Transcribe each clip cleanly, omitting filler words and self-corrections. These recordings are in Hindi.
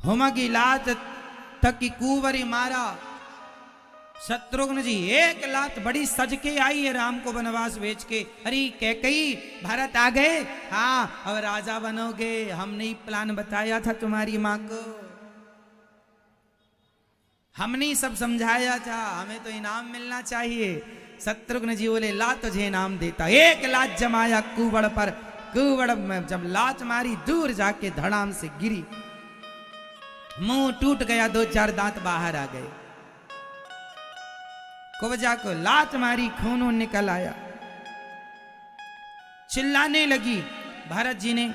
हुमकी लात तक की कुंवरी मारा। शत्रुघ्न जी एक लात बड़ी सज के आई है राम को वनवास भेज के। अरे कैकई भरत आ गए, हाँ अब राजा बनोगे, हमने ही प्लान बताया था तुम्हारी माँ को, हमने ही सब समझाया था, हमें तो इनाम मिलना चाहिए। शत्रुघ्न जी बोले ला तुझे इनाम देता। एक लात जमाया कुवड़ पर, कुवड़ में जब लात मारी दूर जाके धड़ाम से गिरी, मुंह टूट गया, दो चार दांत बाहर आ गए। कुब्जा को लात मारी, खून निकल आया, चिल्लाने लगी। भरत जी ने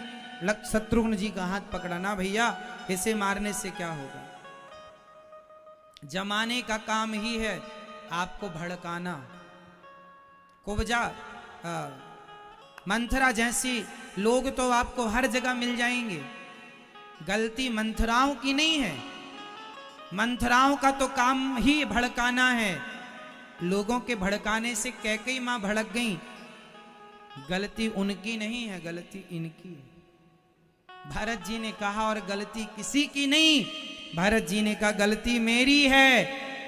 शत्रुघ्न जी का हाथ पकड़ा, ना भैया इसे मारने से क्या होगा, जमाने का काम ही है आपको भड़काना। कुब्जा मंथरा जैसी लोग तो आपको हर जगह मिल जाएंगे, गलती मंथराओं की नहीं है, मंथराओं का तो काम ही भड़काना है। लोगों के भड़काने से कैकेयी मां भड़क गई, गलती उनकी नहीं है, गलती इनकी है। भरत जी ने कहा और गलती किसी की नहीं, भरत जी ने कहा गलती मेरी है,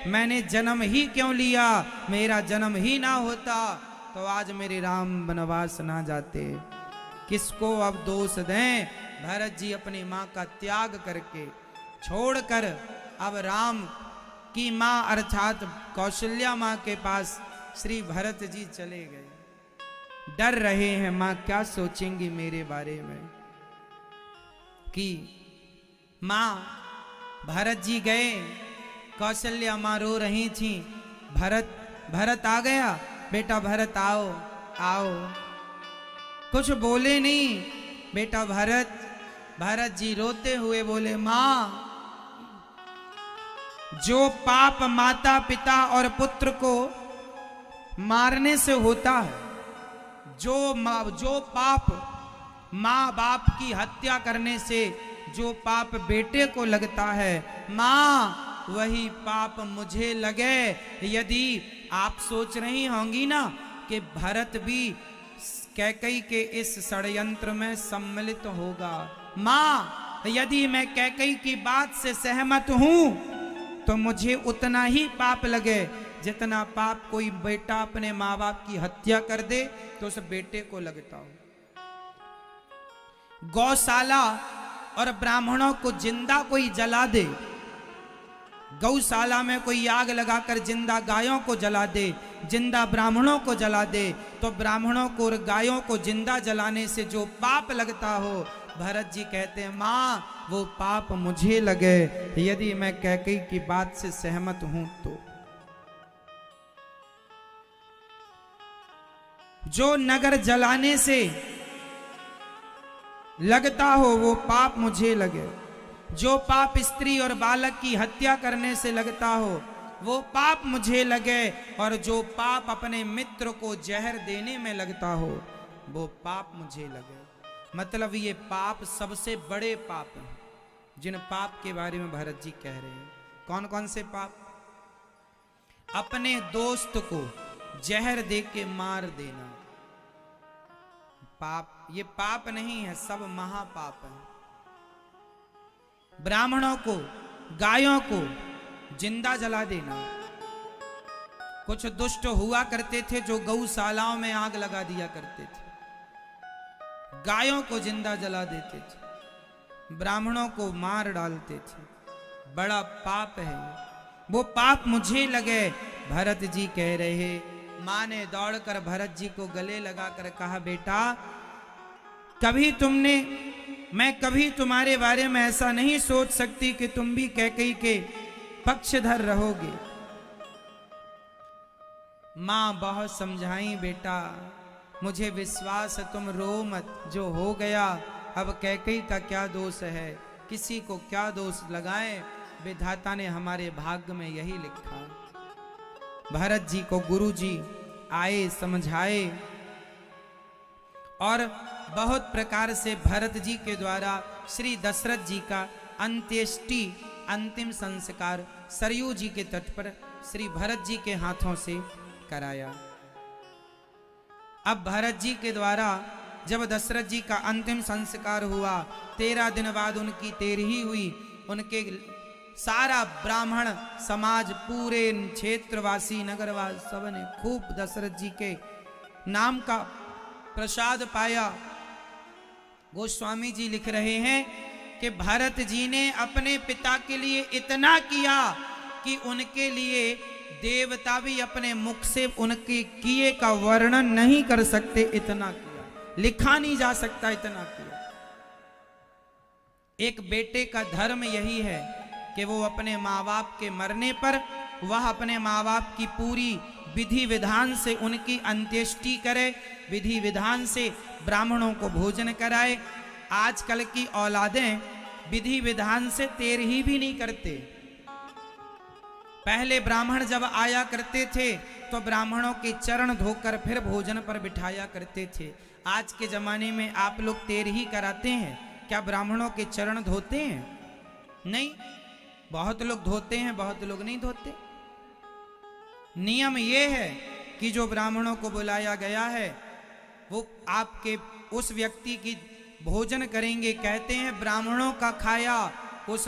मैंने जन्म ही क्यों लिया, मेरा जन्म ही ना होता तो आज मेरे राम वनवास ना जाते। किसको अब दोष दें। भरत जी अपनी मां का त्याग करके छोड़कर अब राम की मां अर्थात कौशल्या मां के पास श्री भरत जी चले गए। डर रहे हैं मां क्या सोचेंगी मेरे बारे में, कि मां भरत जी गए, कौशल्या मां रो रही थी, भरत आ गया, बेटा भरत आओ आओ, कुछ बोले नहीं। बेटा भरत जी रोते हुए बोले मां, जो पाप माता पिता और पुत्र को मारने से होता है, जो पाप माँ बाप की हत्या करने से जो पाप बेटे को लगता है, माँ वही पाप मुझे लगे। यदि आप सोच रही होंगी ना कि भरत भी कैकेयी के इस षड्यंत्र में सम्मिलित होगा, माँ यदि मैं कैकेयी की बात से सहमत हूं तो मुझे उतना ही पाप लगे जितना पाप कोई बेटा अपने माँ बाप की हत्या कर दे तो उस बेटे को लगता हो। गौशाला और ब्राह्मणों को जिंदा कोई जला दे, गौशाला में कोई आग लगाकर जिंदा गायों को जला दे, जिंदा ब्राह्मणों को जला दे, तो ब्राह्मणों को और गायों को जिंदा जलाने से जो पाप लगता हो, भरत जी कहते हैं मां वो पाप मुझे लगे यदि मैं कैकेयी की बात से सहमत हूं तो। जो नगर जलाने से लगता हो वो पाप मुझे लगे, जो पाप स्त्री और बालक की हत्या करने से लगता हो वो पाप मुझे लगे, और जो पाप अपने मित्र को जहर देने में लगता हो वो पाप मुझे लगे। मतलब ये पाप सबसे बड़े पाप हैं जिन पाप के बारे में भरत जी कह रहे हैं। कौन कौन से पाप? अपने दोस्त को जहर दे के मार देना पाप, ये पाप नहीं है, सब महापाप है। ब्राह्मणों को गायों को जिंदा जला देना। कुछ दुष्ट हुआ करते थे जो गौशालाओं में आग लगा दिया करते थे, गायों को जिंदा जला देते थे, ब्राह्मणों को मार डालते थे, बड़ा पाप है वो पाप मुझे लगे। भरत जी कह रहे, मां ने दौड़कर भरत जी को गले लगाकर कहा बेटा मैं कभी तुम्हारे बारे में ऐसा नहीं सोच सकती कि तुम भी कैकेयी के पक्षधर रहोगे। मां बहुत समझाई बेटा मुझे विश्वास है, तुम रो मत, जो हो गया अब कैकेयी का क्या दोष है, किसी को क्या दोष लगाएं, विधाता ने हमारे भाग्य में यही लिखा। भरत जी को गुरु जी आए समझाए और बहुत प्रकार से भरत जी के द्वारा श्री दशरथ जी का अंत्येष्टि अंतिम संस्कार सरयू जी के तट पर श्री भरत जी के हाथों से कराया। अब भरत जी के द्वारा जब दशरथ जी का अंतिम संस्कार हुआ, 13 दिन बाद उनकी तेरही हुई। उनके सारा ब्राह्मण समाज, पूरे क्षेत्रवासी, नगरवासी सब ने खूब दशरथ जी के नाम का प्रसाद पाया। गोस्वामी जी लिख रहे हैं कि भरत जी ने अपने पिता के लिए इतना किया कि उनके लिए देवता भी अपने मुख से उनके किए का वर्णन नहीं कर सकते, इतना किया, लिखा नहीं जा सकता, इतना किया। एक बेटे का धर्म यही है कि वो अपने माँ बाप के मरने पर वह अपने माँ बाप की पूरी विधि विधान से उनकी अंत्येष्टि करे, विधि विधान से ब्राह्मणों को भोजन कराए। आजकल की औलादें विधि विधान से तेरही भी नहीं करते। पहले ब्राह्मण जब आया करते थे तो ब्राह्मणों के चरण धोकर फिर भोजन पर बिठाया करते थे। आज के जमाने में आप लोग तेरही कराते हैं, क्या ब्राह्मणों के चरण धोते हैं? नहीं, बहुत लोग धोते हैं, बहुत लोग नहीं धोते। नियम यह है कि जो ब्राह्मणों को बुलाया गया है वो आपके उस व्यक्ति की भोजन करेंगे। कहते हैं ब्राह्मणों का खाया उस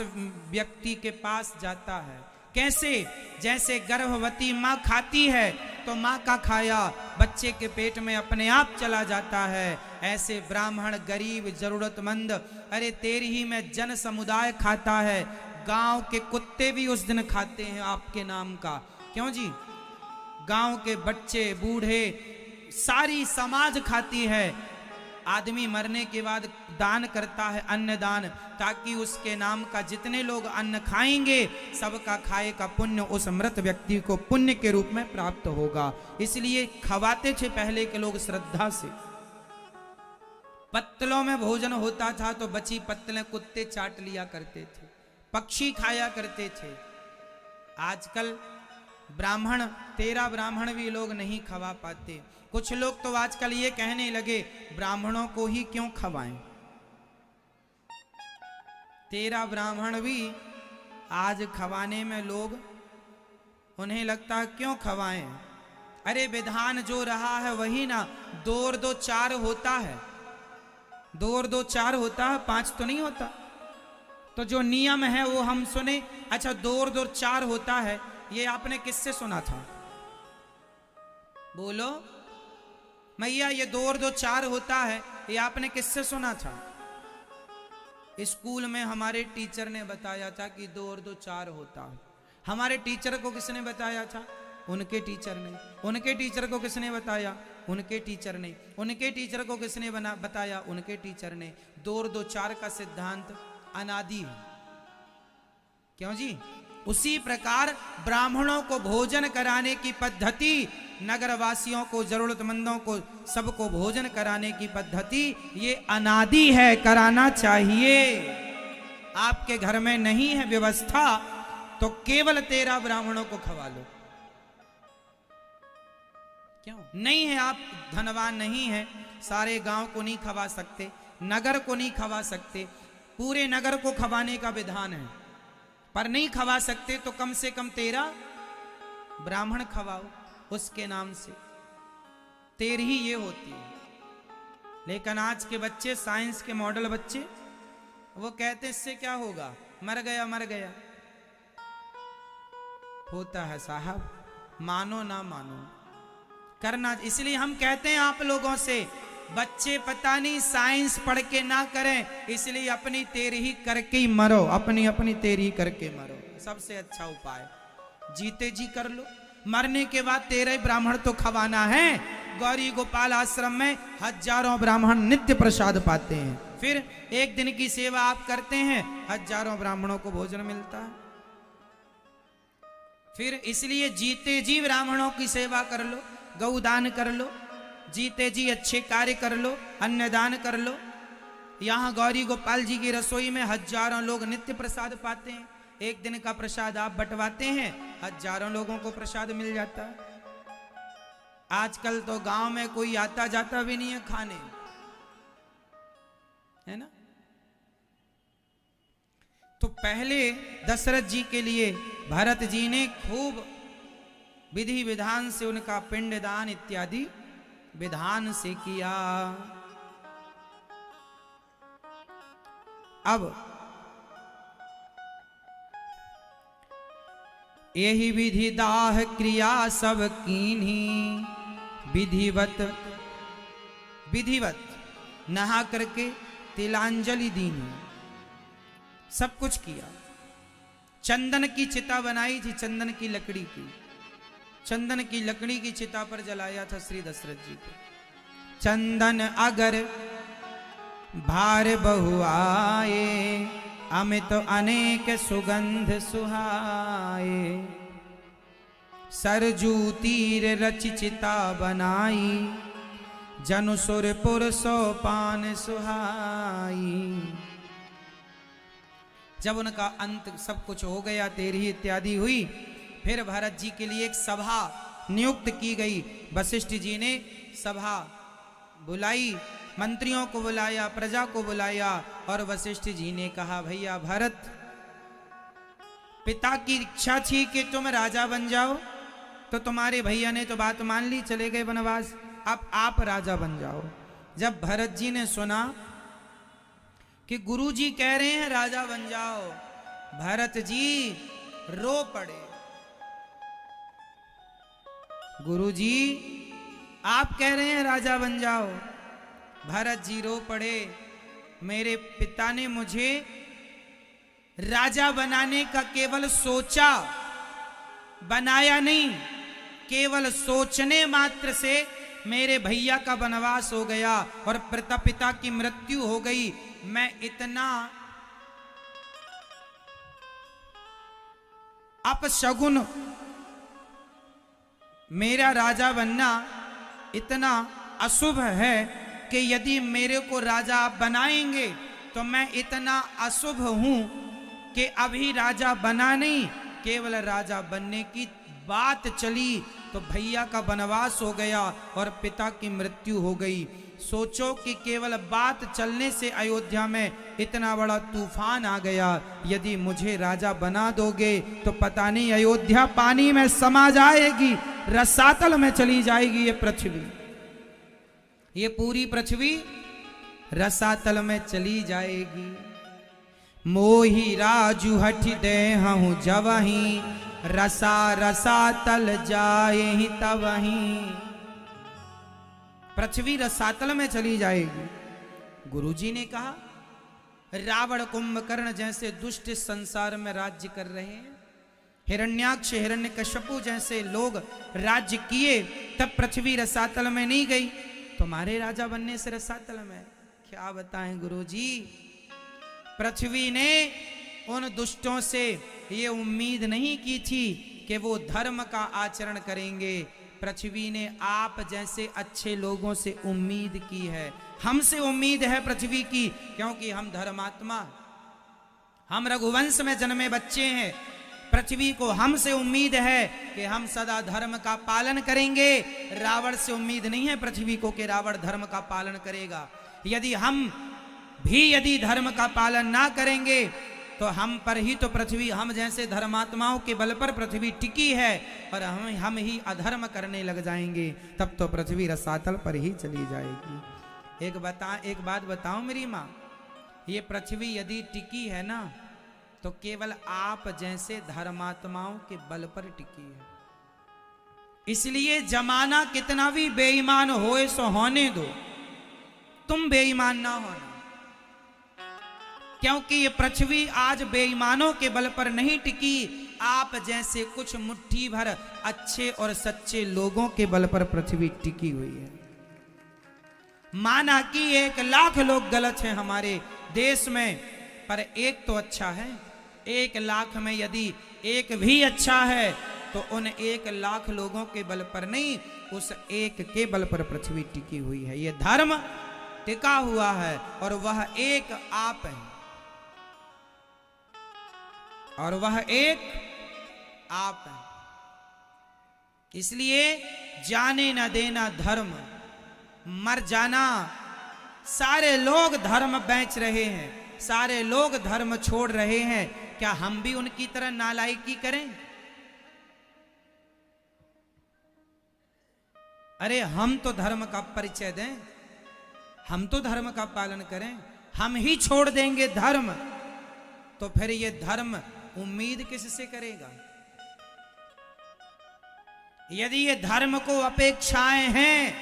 व्यक्ति के पास जाता है। कैसे? जैसे गर्भवती माँ खाती है तो माँ का खाया बच्चे के पेट में अपने आप चला जाता है, ऐसे ब्राह्मण, गरीब, जरूरतमंद, अरे तेरही में जन समुदाय खाता है। गांव के कुत्ते भी उस दिन खाते हैं आपके नाम का। क्यों जी? गांव के बच्चे, बूढ़े, सारी समाज खाती है। आदमी मरने के बाद दान करता है, अन्नदान, ताकि उसके नाम का जितने लोग अन्न खाएंगे सबका खाए का पुण्य उस मृत व्यक्ति को पुण्य के रूप में प्राप्त होगा। इसलिए खवाते थे पहले के लोग श्रद्धा से। पत्तलों में भोजन होता था तो बची पत्तलें कुत्ते चाट लिया करते थे, पक्षी खाया करते थे। आजकल ब्राह्मण, 13 ब्राह्मण भी लोग नहीं खवा पाते। कुछ लोग तो आजकल ये कहने लगे ब्राह्मणों को ही क्यों खवाएं। 13 ब्राह्मण भी आज खवाने में लोग, उन्हें लगता है क्यों खवाएं। अरे विधान जो रहा है वही ना, 2 और 2 4 होता है, 2 और 2 4 होता है, 5 तो नहीं होता। तो जो नियम है वो हम सुने। अच्छा, 2 और 2 4 होता है, ये आपने किससे सुना था? बोलो मैया, ये 2 और 2 4 होता है, ये आपने किससे सुना था? स्कूल में हमारे टीचर ने बताया था कि 2 और 2 4 होता है। हमारे टीचर को किसने बताया था? उनके टीचर ने। उनके टीचर को किसने बताया? उनके टीचर ने। उनके टीचर को किसने बताया? उनके टीचर ने। 2 और 2 4 का सिद्धांत अनादि है। क्यों जी? उसी प्रकार ब्राह्मणों को भोजन कराने की पद्धति, नगरवासियों को, जरूरतमंदों को, सबको भोजन कराने की पद्धति ये अनादि है, कराना चाहिए। आपके घर में नहीं है व्यवस्था तो केवल 13 ब्राह्मणों को खवा लो। क्यों नहीं है? आप धनवान नहीं है, सारे गांव को नहीं खवा सकते, नगर को नहीं खवा सकते। पूरे नगर को खवाने का विधान है, पर नहीं खवा सकते तो कम से कम 13 ब्राह्मण खवाओ उसके नाम से। तेरही ये होती है। लेकिन आज के बच्चे, साइंस के मॉडल बच्चे, वो कहते इससे क्या होगा, मर गया मर गया। होता है साहब, मानो ना मानो, करना। इसलिए हम कहते हैं आप लोगों से, बच्चे पता नहीं साइंस पढ़ के ना करें, इसलिए अपनी तेरही करके ही मरो, अपनी अपनी तेरही करके मरो, सबसे अच्छा उपाय। जीते जी कर लो, मरने के बाद 13 ब्राह्मण तो खवाना है। गौरी गोपाल आश्रम में हजारों ब्राह्मण नित्य प्रसाद पाते हैं। फिर एक दिन की सेवा आप करते हैं, हजारों ब्राह्मणों को भोजन मिलता है। फिर इसलिए जीते जी ब्राह्मणों की सेवा कर लो, गौदान कर लो, जीते जी अच्छे कार्य कर लो, अन्नदान कर लो। यहाँ गौरी गोपाल जी की रसोई में हजारों लोग नित्य प्रसाद पाते हैं। एक दिन का प्रसाद आप बंटवाते हैं, हजारों लोगों को प्रसाद मिल जाता है। आजकल तो गांव में कोई आता जाता भी नहीं है खाने, है ना। तो पहले दशरथ जी के लिए भरत जी ने खूब विधि विधान से उनका पिंडदान इत्यादि विधान से किया। अब यही विधि दाह क्रिया सब कीन्ही, विधिवत नहा करके तिलांजलि दीनी, सब कुछ किया। चंदन की चिता बनाई थी, चंदन की लकड़ी की, चंदन की लकड़ी की चिता पर जलाया था श्री दशरथ जी को। चंदन अगर भार बहु आए, अमित अनेक सुगंध सुहाए। सरजू तीर रच चिता बनाई, जनु सुरपुर सो पान सुहाई। जब उनका अंत सब कुछ हो गया, तेरही इत्यादि हुई, फिर भरत जी के लिए एक सभा नियुक्त की गई। वशिष्ठ जी ने सभा बुलाई, मंत्रियों को बुलाया, प्रजा को बुलाया, और वशिष्ठ जी ने कहा, भैया भरत, पिता की इच्छा थी कि तुम राजा बन जाओ, तो तुम्हारे भैया ने तो बात मान ली, चले गए वनवास, अब आप राजा बन जाओ। जब भरत जी ने सुना कि गुरु जी कह रहे हैं राजा बन जाओ, भरत जी रो पड़े। गुरु जी आप कह रहे हैं राजा बन जाओ। भरत जी रो पड़े, मेरे पिता ने मुझे राजा बनाने का केवल सोचा, बनाया नहीं, केवल सोचने मात्र से मेरे भैया का वनवास हो गया और पिता की मृत्यु हो गई। मैं इतना अपशगुन, मेरा राजा बनना इतना अशुभ है कि यदि मेरे को राजा आप बनाएंगे तो मैं इतना अशुभ हूं कि अभी राजा बना नहीं, केवल राजा बनने की बात चली तो भैया का वनवास हो गया और पिता की मृत्यु हो गई। सोचो कि केवल बात चलने से अयोध्या में इतना बड़ा तूफान आ गया। यदि मुझे राजा बना दोगे तो पता नहीं अयोध्या पानी में समा जाएगी, रसातल में चली जाएगी ये पृथ्वी, ये पूरी पृथ्वी रसातल में चली जाएगी। मोही राजू हठ दे हूं जवहीं, रसा रसातल जाए ही तवहीं। पृथ्वी रसातल में चली जाएगी। गुरुजी ने कहा, रावण कुंभकर्ण जैसे दुष्ट संसार में राज्य कर रहे हैं, हिरण्याक्ष हिरण्यकश्यपु जैसे लोग राज्य किए, तब पृथ्वी रसातल में नहीं गई, तुम्हारे राजा बनने से रसातल में। क्या बताएं गुरुजी, पृथ्वी ने उन दुष्टों से ये उम्मीद नहीं की थी कि वो धर्म का आचरण करेंगे। पृथ्वी ने आप जैसे अच्छे लोगों से उम्मीद की है, हमसे उम्मीद है पृथ्वी की, क्योंकि हम धर्मात्मा, हम रघुवंश में जन्मे बच्चे हैं। पृथ्वी को हमसे उम्मीद है कि हम सदा धर्म का पालन करेंगे। रावण से उम्मीद नहीं है पृथ्वी को कि रावण धर्म का पालन करेगा। यदि हम भी धर्म का पालन ना करेंगे तो हम पर ही तो पृथ्वी, हम जैसे धर्मात्माओं के बल पर पृथ्वी टिकी है, और हम ही अधर्म करने लग जाएंगे, तब तो पृथ्वी रसातल पर ही चली जाएगी। एक बात बताओ मेरी माँ, ये पृथ्वी यदि टिकी है ना तो केवल आप जैसे धर्मात्माओं के बल पर टिकी है। इसलिए जमाना कितना भी बेईमान होए सो होने दो, तुम बेईमान ना होना, क्योंकि ये पृथ्वी आज बेईमानों के बल पर नहीं टिकी, आप जैसे कुछ मुट्ठी भर अच्छे और सच्चे लोगों के बल पर पृथ्वी टिकी हुई है। माना कि 1,00,000 लोग गलत हैं हमारे देश में, पर एक तो अच्छा है। 1,00,000 में यदि एक भी अच्छा है तो उन 1,00,000 लोगों के बल पर नहीं, उस एक के बल पर पृथ्वी टिकी हुई है। ये धर्म टिका हुआ है और वह एक आप है, और वह एक आप है। इसलिए जाने न देना धर्म, मर जाना। सारे लोग धर्म बेच रहे हैं, सारे लोग धर्म छोड़ रहे हैं, क्या हम भी उनकी तरह नालायकी करें? अरे हम तो धर्म का परिचय दें, हम तो धर्म का पालन करें। हम ही छोड़ देंगे धर्म, तो फिर ये धर्म उम्मीद किससे करेगा? यदि ये धर्म को अपेक्षाएं हैं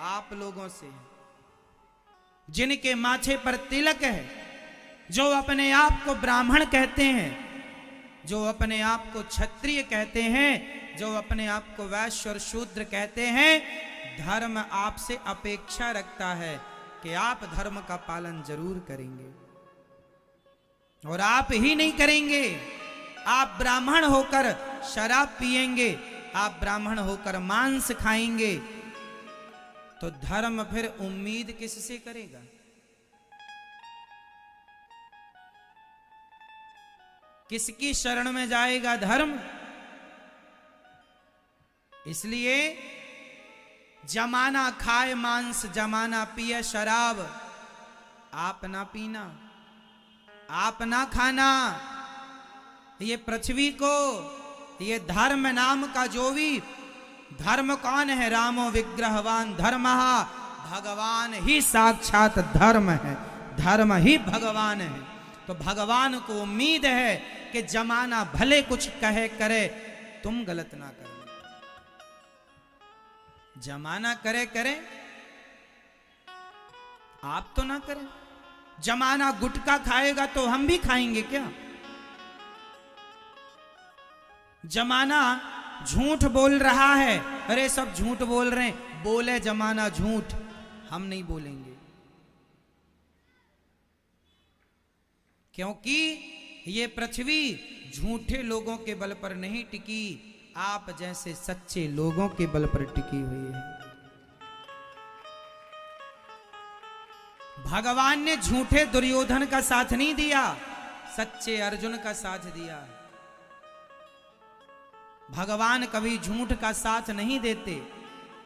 आप लोगों से, जिनके माथे पर तिलक है, जो अपने आप को ब्राह्मण कहते हैं, जो अपने आप को क्षत्रिय कहते हैं, जो अपने आप को वैश्य और शूद्र कहते हैं, धर्म आपसे अपेक्षा रखता है कि आप धर्म का पालन जरूर करेंगे। और आप ही नहीं करेंगे, आप ब्राह्मण होकर शराब पिएंगे, आप ब्राह्मण होकर मांस खाएंगे, तो धर्म फिर उम्मीद किससे करेगा? किसकी शरण में जाएगा धर्म? इसलिए जमाना खाए मांस, जमाना पिए शराब, आप ना पीना, आप ना खाना। ये पृथ्वी को, ये धर्म नाम का जो भी धर्म कौन है? रामो विग्रहवान धर्मः, भगवान ही साक्षात धर्म है, धर्म ही भगवान है। तो भगवान को उम्मीद है कि जमाना भले कुछ कहे करे, तुम गलत ना करो। जमाना करे करे, आप तो ना करें। जमाना गुटखा खाएगा तो हम भी खाएंगे क्या? जमाना झूठ बोल रहा है, अरे सब झूठ बोल रहे हैं, बोले जमाना झूठ, हम नहीं बोलेंगे, क्योंकि ये पृथ्वी झूठे लोगों के बल पर नहीं टिकी, आप जैसे सच्चे लोगों के बल पर टिकी हुई है। भगवान ने झूठे दुर्योधन का साथ नहीं दिया, सच्चे अर्जुन का साथ दिया। भगवान कभी झूठ का साथ नहीं देते।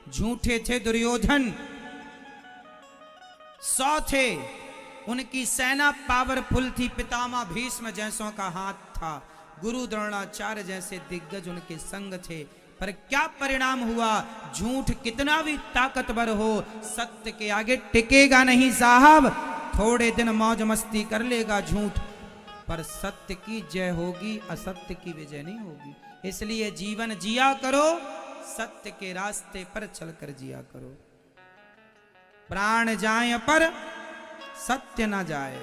झूठे थे दुर्योधन, 100 थे, उनकी सेना पावरफुल थी, पितामह भीष्म जैसों का हाथ था, गुरु द्रोणाचार्य जैसे दिग्गज उनके संग थे, पर क्या परिणाम हुआ? झूठ कितना भी ताकतवर हो, सत्य के आगे टिकेगा नहीं साहब। थोड़े दिन मौज मस्ती कर लेगा झूठ, पर सत्य की जय होगी, असत्य की विजय नहीं होगी। इसलिए जीवन जिया करो, सत्य के रास्ते पर चलकर जिया करो। प्राण जाए पर सत्य न जाए,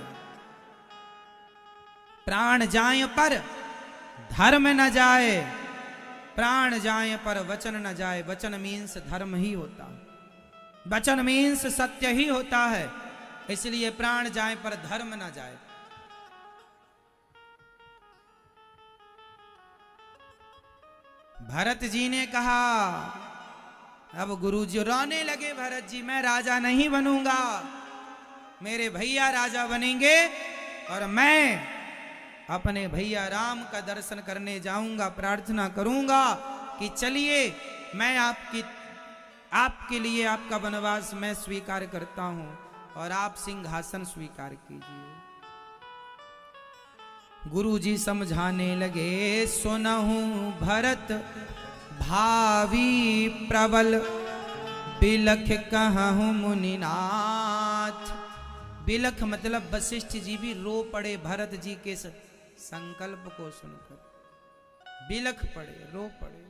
प्राण जाए पर धर्म न जाए, प्राण जाए पर वचन न जाए। वचन मीन्स धर्म ही होता, वचन मीन्स सत्य ही होता है। इसलिए प्राण जाए पर धर्म न जाए। भरत जी ने कहा, अब गुरुजी रोने लगे, भरत जी मैं राजा नहीं बनूंगा, मेरे भैया राजा बनेंगे और मैं अपने भैया राम का दर्शन करने जाऊंगा, प्रार्थना करूंगा कि चलिए मैं आपके लिए आपका वनवास मैं स्वीकार करता हूं और आप सिंहासन स्वीकार कीजिए। गुरुजी समझाने लगे, सुनहु भरत भावी प्रबल, बिलख कहूं मुनिनाथ। बिलख मतलब वशिष्ठ जी भी रो पड़े भरत जी के संकल्प को सुनकर, बिलख पड़े, रो पड़े।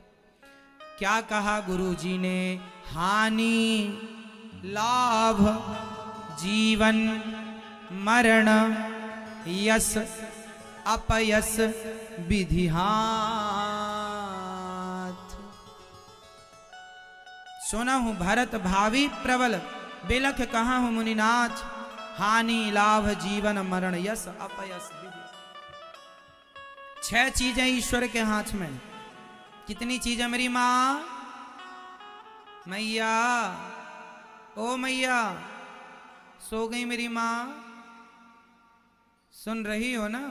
क्या कहा गुरुजी ने? हानि लाभ जीवन मरण यश अपयश विधिहात। सुना हूं भरत भावी प्रबल, बिलख कहा हूं मुनिनाथ, हानि लाभ जीवन मरण यश अपयश विधि। 6 चीजें ईश्वर के हाथ में। कितनी चीजें मेरी मां? मैया, ओ मैया, सो गई मेरी मां? सुन रही हो ना?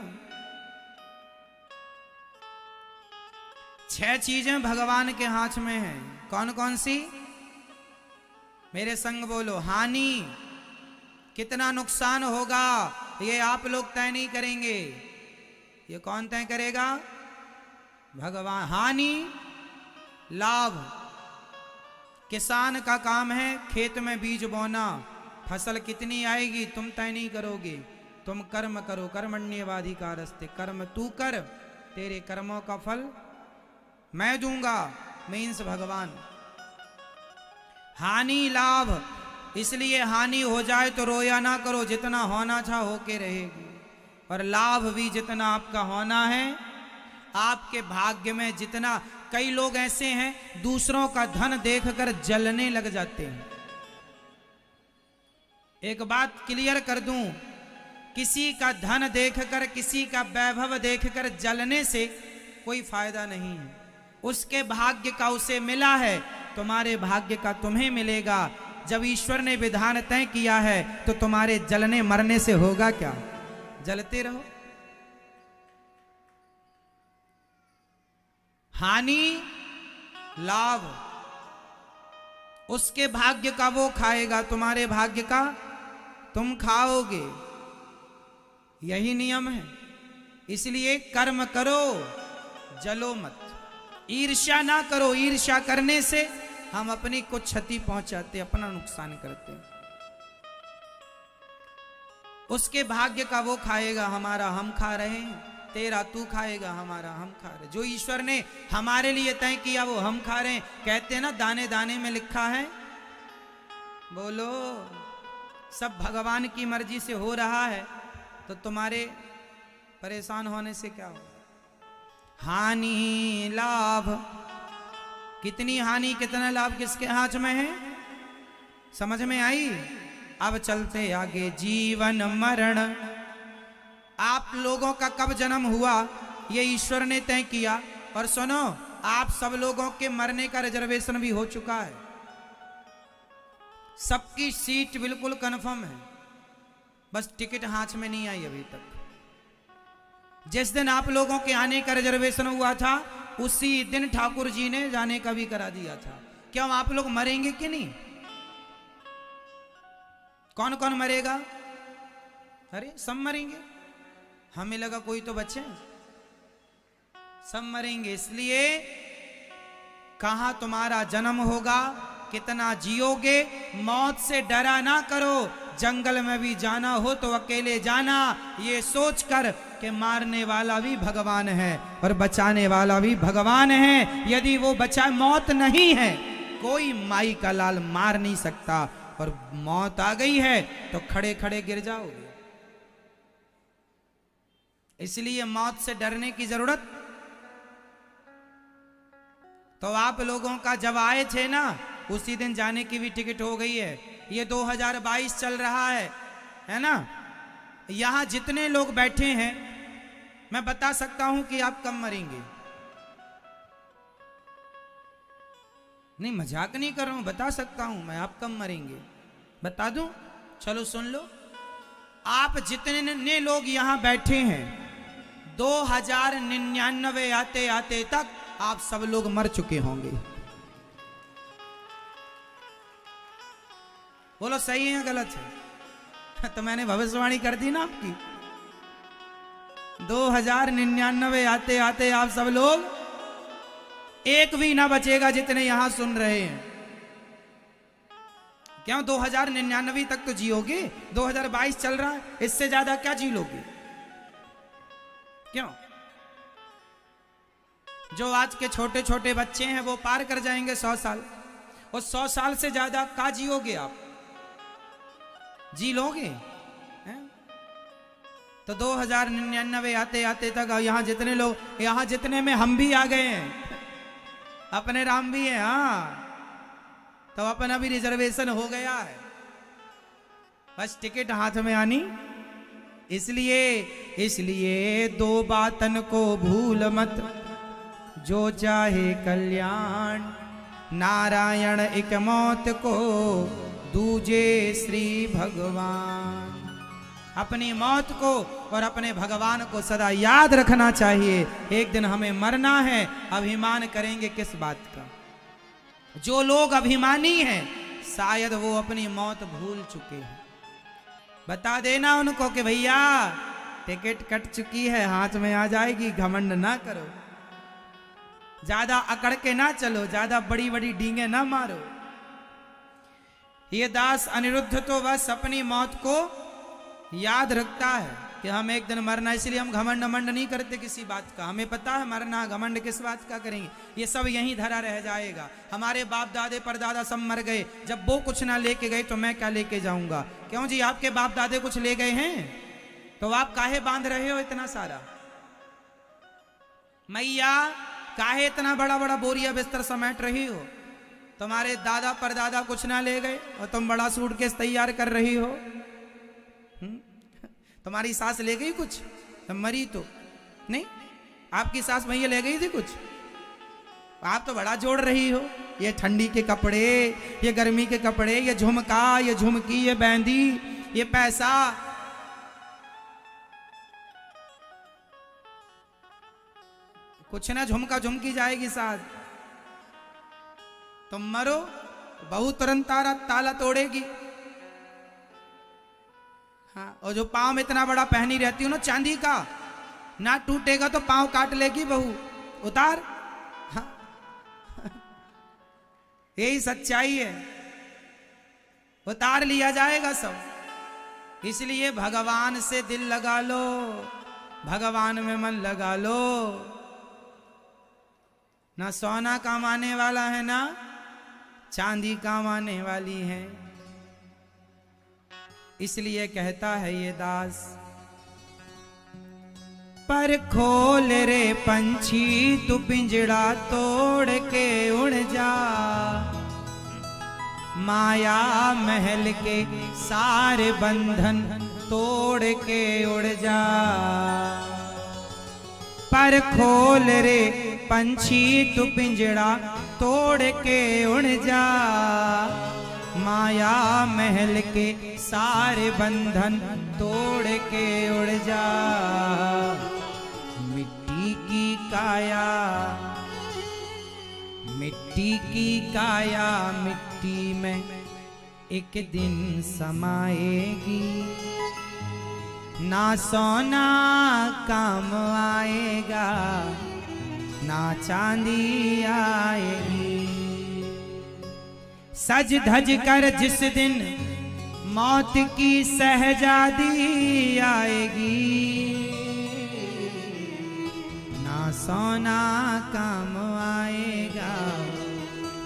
6 चीजें भगवान के हाथ में हैं। कौन कौन सी? मेरे संग बोलो। हानि, कितना नुकसान होगा ये आप लोग तय नहीं करेंगे, ये कौन तय करेगा? भगवान। हानि, लाभ, किसान का काम है खेत में बीज बोना, फसल कितनी आएगी तुम तय नहीं करोगे, तुम कर्म करो, कर्मण्येवाधिकारस्ते, कर्म तू कर, तेरे कर्मों का फल मैं दूंगा, मीन्स भगवान। हानि लाभ, इसलिए हानि हो जाए तो रोया ना करो, जितना होना था होके रहेगी, और लाभ भी जितना आपका होना है, आपके भाग्य में जितना। कई लोग ऐसे हैं दूसरों का धन देखकर जलने लग जाते हैं। एक बात क्लियर कर दूं, किसी का धन देखकर, किसी का वैभव देखकर जलने से कोई फायदा नहीं है। उसके भाग्य का उसे मिला है, तुम्हारे भाग्य का तुम्हें मिलेगा। जब ईश्वर ने विधान तय किया है तो तुम्हारे जलने मरने से होगा क्या? जलते रहो। हानि लाभ, उसके भाग्य का वो खाएगा, तुम्हारे भाग्य का तुम खाओगे, यही नियम है। इसलिए कर्म करो, जलो मत, ईर्ष्या ना करो। ईर्ष्या करने से हम अपनी को क्षति पहुंचाते, अपना नुकसान करते। उसके भाग्य का वो खाएगा, हमारा हम खा रहे हैं। तेरा तू खाएगा, हमारा हम खा रहे। जो ईश्वर ने हमारे लिए तय किया वो हम खा रहे हैं। कहते हैं ना दाने दाने में लिखा है। बोलो, सब भगवान की मर्जी से हो रहा है तो तुम्हारे परेशान होने से क्या हो? हानि लाभ, कितनी हानि कितना लाभ किसके हाथ में है? समझ में आई? अब चलते आगे। जीवन मरण, आप लोगों का कब जन्म हुआ ये ईश्वर ने तय किया। और सुनो, आप सब लोगों के मरने का रिजर्वेशन भी हो चुका है। सबकी सीट बिल्कुल कंफर्म है, बस टिकट हाथ में नहीं आई अभी तक। जिस दिन आप लोगों के आने का रिजर्वेशन हुआ था उसी दिन ठाकुर जी ने जाने का भी करा दिया था। क्यों? आप लोग मरेंगे कि नहीं? कौन कौन मरेगा? अरे सब मरेंगे, हमें लगा कोई तो बचे। सब मरेंगे। इसलिए कहां तुम्हारा जन्म होगा, कितना जियोगे, मौत से डरा ना करो। जंगल में भी जाना हो तो अकेले जाना, ये सोचकर कि मारने वाला भी भगवान है और बचाने वाला भी भगवान है। यदि वो बचा, मौत नहीं है, कोई माई का लाल मार नहीं सकता, और मौत आ गई है तो खड़े खड़े गिर जाओगे। इसलिए मौत से डरने की जरूरत। तो आप लोगों का जब आए थे ना, उसी दिन जाने की भी टिकट हो गई है। ये 2022 चल रहा है ना। यहां जितने लोग बैठे हैं मैं बता सकता हूं कि आप कब मरेंगे। नहीं, मजाक नहीं कर रहा हूं, बता सकता हूं मैं आप कब मरेंगे। बता दूं? चलो सुन लो। आप जितने लोग यहां बैठे हैं 2099 आते आते तक आप सब लोग मर चुके होंगे। बोलो सही है या गलत है? तो मैंने भविष्यवाणी कर दी ना आपकी। 2099 आते आते आप सब लोग, एक भी ना बचेगा जितने यहां सुन रहे हैं। क्यों? 2099 तक तो जियोगे, 2022 चल रहा है, इससे ज्यादा क्या जी लोगे? क्यों? जो आज के छोटे छोटे बच्चे हैं वो पार कर जाएंगे 100 साल, और 100 साल से ज्यादा का जियोगे आप? जी लोगे? तो 2099 आते आते तक यहां जितने लोग, यहां जितने में हम भी आ गए हैं, अपने राम भी है। हाँ, तो अपना भी रिजर्वेशन हो गया है, बस टिकट हाथ में आनी। इसलिए दो बातन को भूल मत, जो चाहे कल्याण, नारायण एक मौत को दूजे श्री भगवान। अपनी मौत को और अपने भगवान को सदा याद रखना चाहिए। एक दिन हमें मरना है, अभिमान करेंगे किस बात का? जो लोग अभिमानी हैं शायद वो अपनी मौत भूल चुके हैं। बता देना उनको कि भैया टिकट कट चुकी है, हाथ में आ जाएगी, घमंड ना करो, ज्यादा अकड़ के ना चलो, ज्यादा बड़ी बड़ी डींगे ना मारो। ये दास अनिरुद्ध तो बस अपनी मौत को याद रखता है कि हम एक दिन मरना, इसलिए हम घमंड अमंड नहीं करते किसी बात का। हमें पता है मरना, घमंड किस बात का करेंगे, ये सब यहीं धरा रह जाएगा। हमारे बाप दादे परदादा सब मर गए, जब वो कुछ ना लेके गए तो मैं क्या लेके जाऊंगा? क्यों जी, आपके बाप दादे कुछ ले गए हैं तो आप काहे बांध रहे हो इतना सारा? मैया काहे इतना बड़ा बड़ा बोरिया बिस्तर समेट रही हो? तुम्हारे दादा परदादा कुछ ना ले गए और तुम बड़ा सूटकेस तैयार कर रही हो। तुम्हारी सास ले गई कुछ? तुम मरी तो नहीं, आपकी सास मैया ले गई थी कुछ? आप तो बड़ा जोड़ रही हो, ये ठंडी के कपड़े, ये गर्मी के कपड़े, ये झुमका, ये झुमकी, ये बैंदी, ये पैसा। कुछ ना झुमका झुमकी जाएगी साथ। तुम मरो, बहू तुरंत ताला तोड़ेगी। हाँ, और जो पाँव में इतना बड़ा पहनी रहती हो ना चांदी का, ना टूटेगा तो पाँव काट लेगी बहू, उतार। हाँ, यही सच्चाई है, उतार लिया जाएगा सब। इसलिए भगवान से दिल लगा लो, भगवान में मन लगा लो। ना सोना कमाने वाला है ना चांदी कमाने वाली है। इसलिए कहता है ये दास, पर खोल रे पंछी तू पिंजड़ा तोड़ के उड़ जा, माया महल के सारे बंधन तोड़ के उड़ जा। पर खोल रे पंछी तू पिंजड़ा तोड़ के उड़ जा, माया महल के सारे बंधन तोड़ के उड़ जा। मिट्टी की काया, मिट्टी की काया मिट्टी में एक दिन समाएगी, ना सोना काम आएगा ना चांदी आएगी। सज धज कर जिस दिन मौत की सहजादी आएगी, ना सोना काम आएगा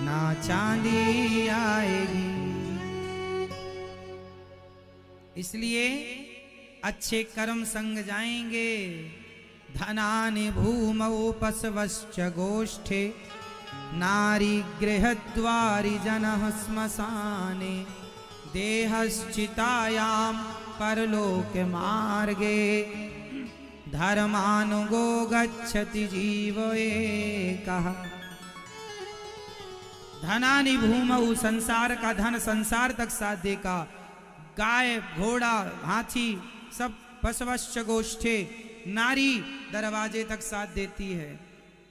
ना चांदी आएगी। इसलिए अच्छे कर्म संग जाएंगे। धनानि भूमौ पशवश्च गोष्ठे, नारी गृहद्वारि जनः श्मशाने, देहश्चितायां परलोक मार्गे, धर्मानुगो गच्छति जीव एकः। धनानि भूमौ, संसार का धन संसार तक साथ देगा। गाय घोड़ा हाथी सब पशवश्च गोष्ठे, नारी दरवाजे तक साथ देती है,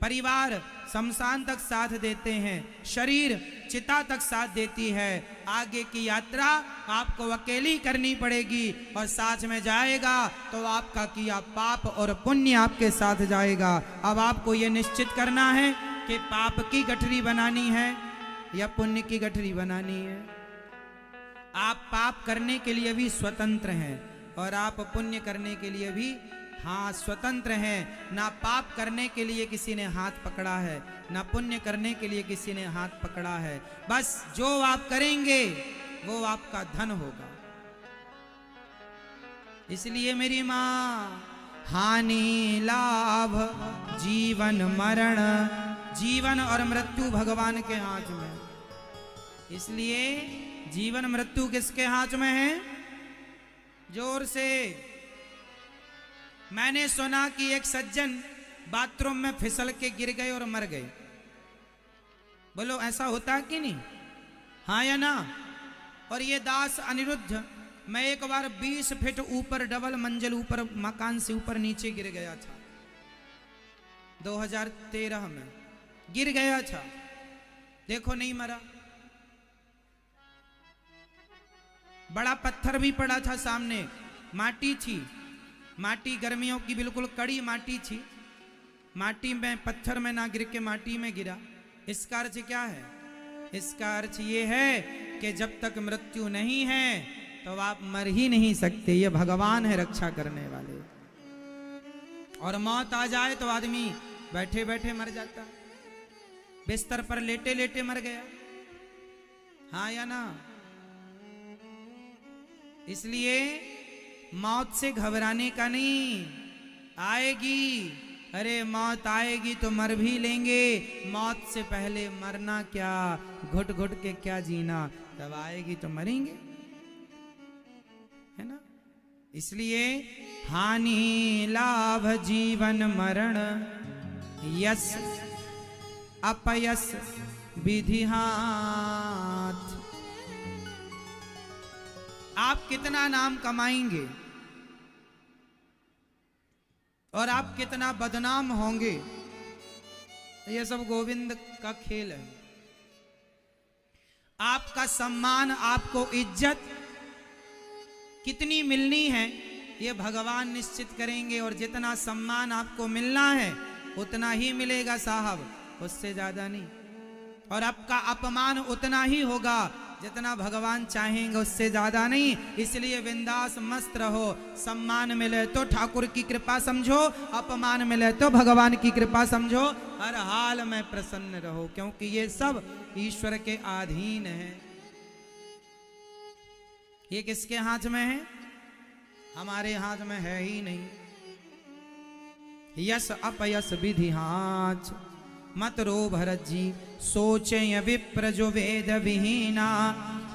परिवार शमशान तक साथ देते हैं, शरीर चिता तक साथ देती है। आगे की यात्रा आपको अकेली करनी पड़ेगी और साथ में जाएगा तो आपका किया पाप और पुण्य आपके साथ जाएगा। अब आपको ये निश्चित करना है कि पाप की गठरी बनानी है या पुण्य की गठरी बनानी है। आप पाप करने के लिए भी स्वतंत्र हैं और आप पुण्य करने के लिए भी हाँ स्वतंत्र हैं। ना पाप करने के लिए किसी ने हाथ पकड़ा है, ना पुण्य करने के लिए किसी ने हाथ पकड़ा है। बस जो आप करेंगे वो आपका धन होगा। इसलिए मेरी माँ, हानि लाभ जीवन मरण, जीवन और मृत्यु भगवान के हाथ में। इसलिए जीवन मृत्यु किसके हाथ में है? जोर से। मैंने सुना कि एक सज्जन बाथरूम में फिसल के गिर गए और मर गए। बोलो ऐसा होता है कि नहीं? हाँ या ना? और ये दास अनिरुद्ध, मैं एक बार 20 फीट ऊपर डबल मंजिल ऊपर मकान से ऊपर नीचे गिर गया था। 2013 में गिर गया था। देखो नहीं मरा। बड़ा पत्थर भी पड़ा था सामने, माटी थी, माटी गर्मियों की बिल्कुल कड़ी माटी थी। माटी में पत्थर में ना गिर के माटी में गिरा। इसका अर्थ क्या है? इसका अर्थ ये है कि जब तक मृत्यु नहीं है तो आप मर ही नहीं सकते। ये भगवान है रक्षा करने वाले। और मौत आ जाए तो आदमी बैठे बैठे मर जाता, बिस्तर पर लेटे लेटे मर गया, हाँ या ना। इसलिए मौत से घबराने का नहीं, आएगी। अरे मौत आएगी तो मर भी लेंगे, मौत से पहले मरना क्या, घुट घुट के क्या जीना, जब आएगी तो मरेंगे, है ना। इसलिए हानि लाभ जीवन मरण यस अपयस विधि हाथ। आप कितना नाम कमाएंगे और आप कितना बदनाम होंगे, ये सब गोविंद का खेल है। आपका सम्मान, आपको इज्जत कितनी मिलनी है ये भगवान निश्चित करेंगे। और जितना सम्मान आपको मिलना है उतना ही मिलेगा साहब, उससे ज्यादा नहीं। और आपका अपमान उतना ही होगा जितना भगवान चाहेंगे, उससे ज्यादा नहीं। इसलिए बिंदास मस्त रहो। सम्मान मिले तो ठाकुर की कृपा समझो, अपमान मिले तो भगवान की कृपा समझो। हर हाल में प्रसन्न रहो, क्योंकि ये सब ईश्वर के अधीन है। ये किसके हाथ में है? हमारे हाथ में है ही नहीं। यस अपयस विधि हाथ मत रो भरत जी, सोचे विप्र जो वेद विहीना,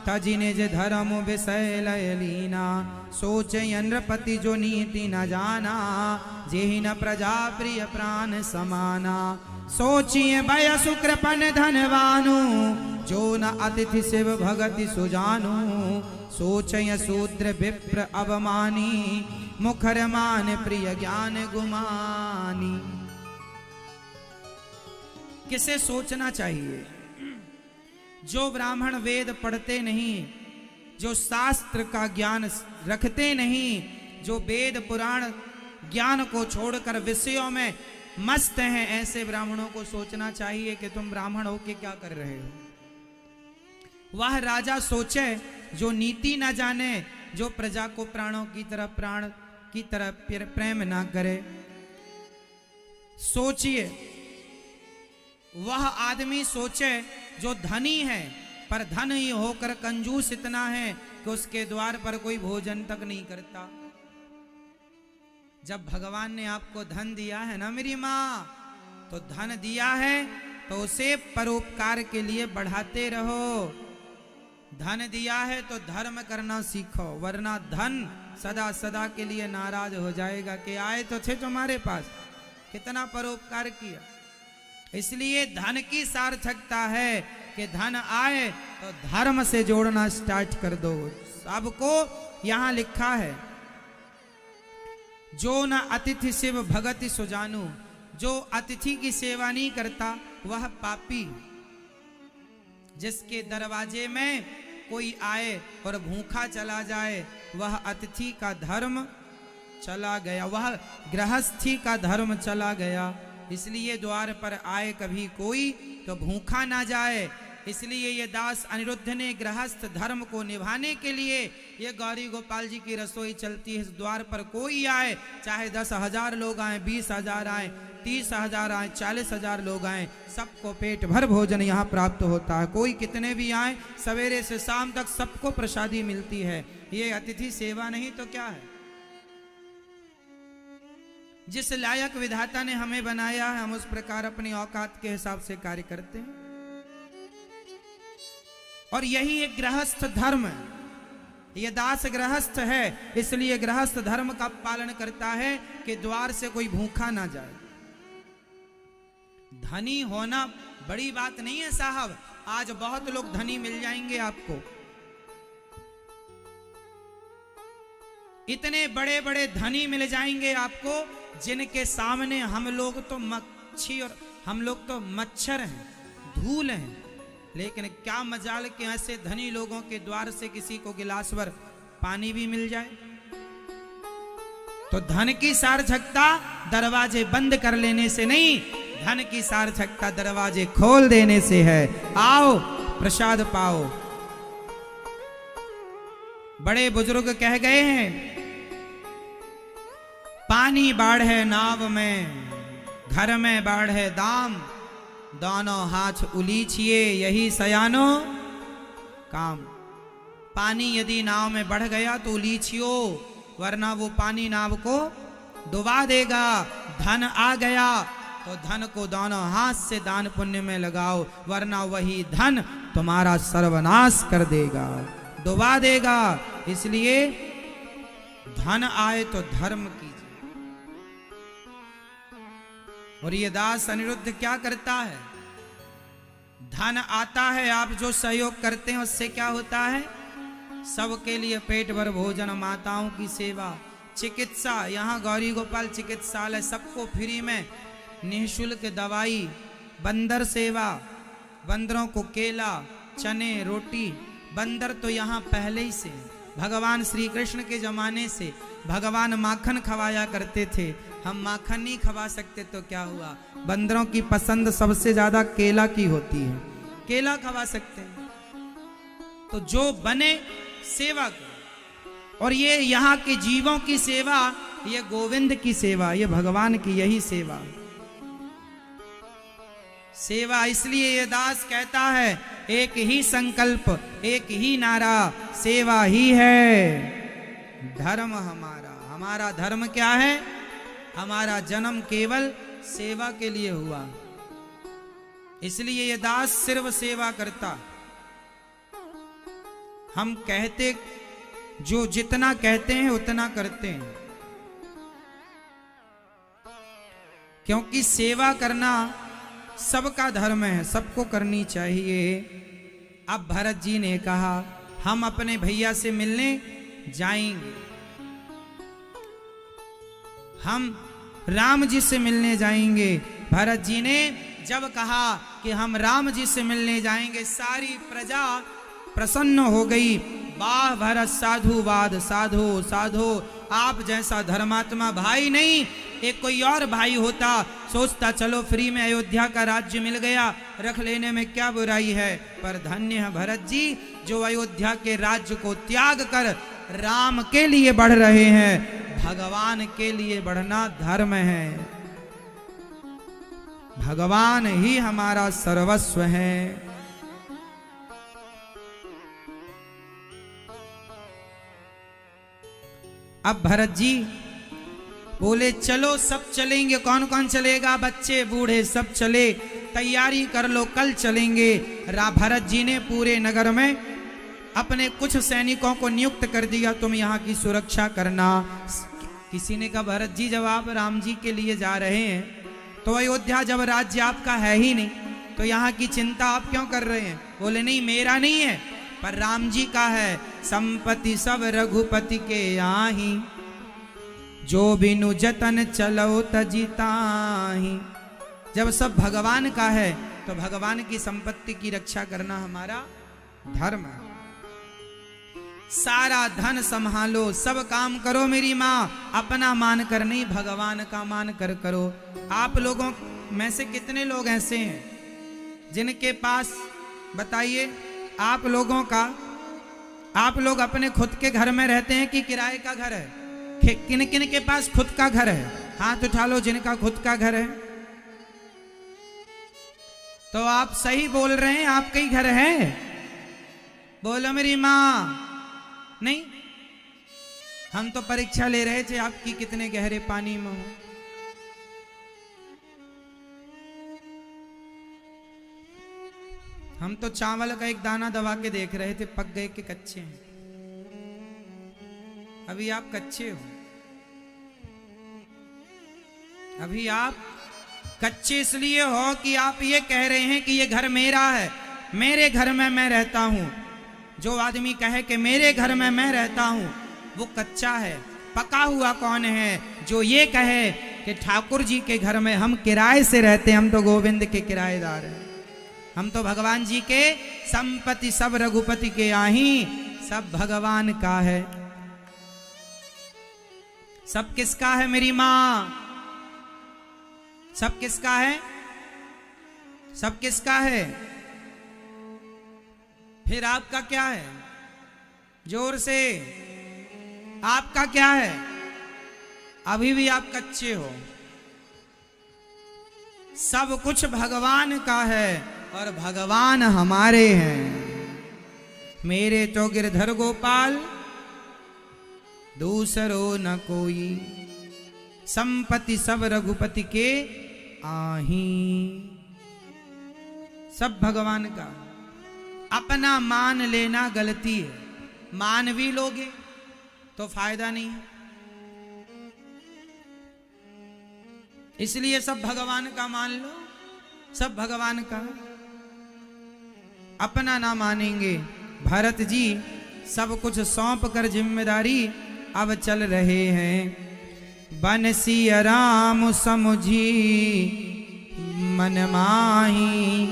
तजि निज धर्म विषय लय लीना। सोचे नृपति जो नीति न जाना, जेहि न प्रजा प्रिय प्राण समाना। सोचिए बयसु कृपन धनवानु, जो न अतिथि शिव भगति सुजानु। सोचय शूद्र विप्र अवमानी, मुखर मान प्रिय ज्ञान गुमानी। किसे सोचना चाहिए? जो ब्राह्मण वेद पढ़ते नहीं, जो शास्त्र का ज्ञान रखते नहीं, जो वेद पुराण ज्ञान को छोड़कर विषयों में मस्त हैं, ऐसे ब्राह्मणों को सोचना चाहिए कि तुम ब्राह्मण होके क्या कर रहे हो। वह राजा सोचे जो नीति ना जाने, जो प्रजा को प्राणों की तरह प्राण की तरह प्रेम ना करे। सोचिए वह आदमी सोचे जो धनी है, पर धन ही होकर कंजूस इतना है कि उसके द्वार पर कोई भोजन तक नहीं करता। जब भगवान ने आपको धन दिया है ना मेरी माँ, तो धन दिया है तो उसे परोपकार के लिए बढ़ाते रहो। धन दिया है तो धर्म करना सीखो, वरना धन सदा सदा के लिए नाराज हो जाएगा कि आए तो थे तुम्हारे पास, कितना परोपकार किया। इसलिए धन की सार्थकता है कि धन आए तो धर्म से जोड़ना स्टार्ट कर दो। सबको यहां लिखा है, जो न अतिथि शिव भगति सुजानु, जो अतिथि की सेवा नहीं करता वह पापी। जिसके दरवाजे में कोई आए और भूखा चला जाए, वह अतिथि का धर्म चला गया, वह गृहस्थी का धर्म चला गया। इसलिए द्वार पर आए कभी कोई तो भूखा ना जाए। इसलिए ये दास अनिरुद्ध ने गृहस्थ धर्म को निभाने के लिए ये गौरी गोपाल जी की रसोई चलती है। इस द्वार पर कोई आए, चाहे 10,000 लोग आए, 20,000 आए, 30,000 आए, 40,000 लोग आए, सबको पेट भर भोजन यहाँ प्राप्त होता है। कोई कितने भी आए, सवेरे से शाम तक सबको प्रसादी मिलती है। ये अतिथि सेवा नहीं तो क्या है? जिस लायक विधाता ने हमें बनाया है, हम उस प्रकार अपनी औकात के हिसाब से कार्य करते हैं। और यही एक गृहस्थ धर्म है। ये दास गृहस्थ है, इसलिए गृहस्थ धर्म का पालन करता है कि द्वार से कोई भूखा ना जाए। धनी होना बड़ी बात नहीं है साहब। आज बहुत लोग धनी मिल जाएंगे आपको, इतने बड़े बड़े धनी मिल जाएंगे आपको, जिनके सामने हम लोग तो मच्छी और हम लोग तो मच्छर हैं, धूल हैं। लेकिन क्या मजाल के ऐसे धनी लोगों के द्वार से किसी को गिलास भर पानी भी मिल जाए। तो धन की सार्थकता दरवाजे बंद कर लेने से नहीं, धन की सार्थकता दरवाजे खोल देने से है। आओ प्रसाद पाओ। बड़े बुजुर्ग कह गए हैं, पानी बाढ़ है नाव में, घर में बाढ़ है दाम, दोनों हाथ उलीचिए यही सयानो काम। पानी यदि नाव में बढ़ गया तो उलीचियो, वरना वो पानी नाव को डुबा देगा। धन आ गया तो धन को दोनों हाथ से दान पुण्य में लगाओ, वरना वही धन तुम्हारा सर्वनाश कर देगा, डुबा देगा। इसलिए धन आए तो धर्म कीजिए। और ये दास अनिरुद्ध क्या करता है? धन आता है, आप जो सहयोग करते हैं उससे क्या होता है? सबके लिए पेट भर भोजन, माताओं की सेवा, चिकित्सा। यहाँ गौरी गोपाल चिकित्सालय सबको फ्री में निःशुल्क दवाई, बंदर सेवा, बंदरों को केला, चने, रोटी। बंदर तो यहाँ पहले ही से, भगवान श्री कृष्ण के जमाने से भगवान माखन खवाया करते थे। हम माखन नहीं खवा सकते तो क्या हुआ? बंदरों की पसंद सबसे ज्यादा केला की होती है, केला खवा सकते हैं। तो जो बने सेवा करो। और ये यहाँ के जीवों की सेवा, ये गोविंद की सेवा, ये भगवान की यही सेवा। सेवा इसलिए ये दास कहता है, एक ही संकल्प, एक ही नारा, सेवा ही है धर्म हमारा। हमारा धर्म क्या है? हमारा जन्म केवल सेवा के लिए हुआ, इसलिए ये दास सिर्फ सेवा करता। हम कहते, जो जितना कहते हैं उतना करते हैं, क्योंकि सेवा करना सबका धर्म है, सबको करनी चाहिए। अब भरत जी ने कहा, हम अपने भैया से मिलने जाएंगे, हम राम जी से मिलने जाएंगे। भरत जी ने जब कहा कि हम राम जी से मिलने जाएंगे, सारी प्रजा प्रसन्न हो गई। वाह भरत साधुवाद, साधो साधो, आप जैसा धर्मात्मा भाई नहीं, एक कोई और भाई होता, सोचता चलो फ्री में अयोध्या का राज्य मिल गया, रख लेने में क्या बुराई है। पर धन्य है भरत जी, जो अयोध्या के राज्य को त्याग कर राम के लिए बढ़ रहे हैं। भगवान के लिए बढ़ना धर्म है, भगवान ही हमारा सर्वस्व है। अब भरत जी बोले, चलो सब चलेंगे। कौन कौन चलेगा? बच्चे बूढ़े सब चले, तैयारी कर लो, कल चलेंगे। भरत जी ने पूरे नगर में अपने कुछ सैनिकों को नियुक्त कर दिया, तुम यहाँ की सुरक्षा करना। किसी ने कहा, भरत जी जब आप राम जी के लिए जा रहे हैं तो अयोध्या जब राज्य आपका है ही नहीं, तो यहाँ की चिंता आप क्यों कर रहे हैं? बोले, नहीं मेरा नहीं है, पर राम जी का है। संपत्ति सब रघुपति के आही, जो बिनु जतन चलो तजिताही। जब सब भगवान का है तो भगवान की संपत्ति की रक्षा करना हमारा धर्म है। सारा धन संभालो, सब काम करो मेरी माँ, अपना मान कर नहीं, भगवान का मान कर करो। आप लोगों में से कितने लोग ऐसे हैं जिनके पास, बताइए आप लोगों का, आप लोग अपने खुद के घर में रहते हैं कि किराए का घर है? किन किन के पास खुद का घर है? हाथ उठा लो जिनका खुद का घर है। तो आप सही बोल रहे हैं, आपका ही घर है। बोलो मेरी माँ। नहीं, हम तो परीक्षा ले रहे थे आपकी कितने गहरे पानी में हो। हम तो चावल का एक दाना दबा के देख रहे थे, पक गए कि कच्चे हैं। अभी आप कच्चे हो, अभी आप कच्चे इसलिए हो कि आप ये कह रहे हैं कि ये घर मेरा है, मेरे घर में मैं रहता हूं। जो आदमी कहे कि मेरे घर में मैं रहता हूं, वो कच्चा है। पका हुआ कौन है? जो ये कहे कि ठाकुर जी के घर में हम किराए से रहते हैं, हम तो गोविंद के किराएदार हैं, हम तो भगवान जी के, संपत्ति सब रघुपति के आही, सब भगवान का है। सब किसका है मेरी माँ? सब किसका है? सब किसका है? फिर आपका क्या है? जोर से। आपका क्या है? अभी भी आप कच्चे हो। सब कुछ भगवान का है और भगवान हमारे हैं। मेरे तो गिरधर गोपाल दूसरो न कोई, संपत्ति सब रघुपति के आही। सब भगवान का। अपना मान लेना गलती है। मान भी लोगे तो फायदा नहीं है। इसलिए सब भगवान का मान लो। सब भगवान का। अपना ना मानेंगे। भरत जी सब कुछ सौंप कर जिम्मेदारी अब चल रहे हैं। बनसी राम समुझी मन माही,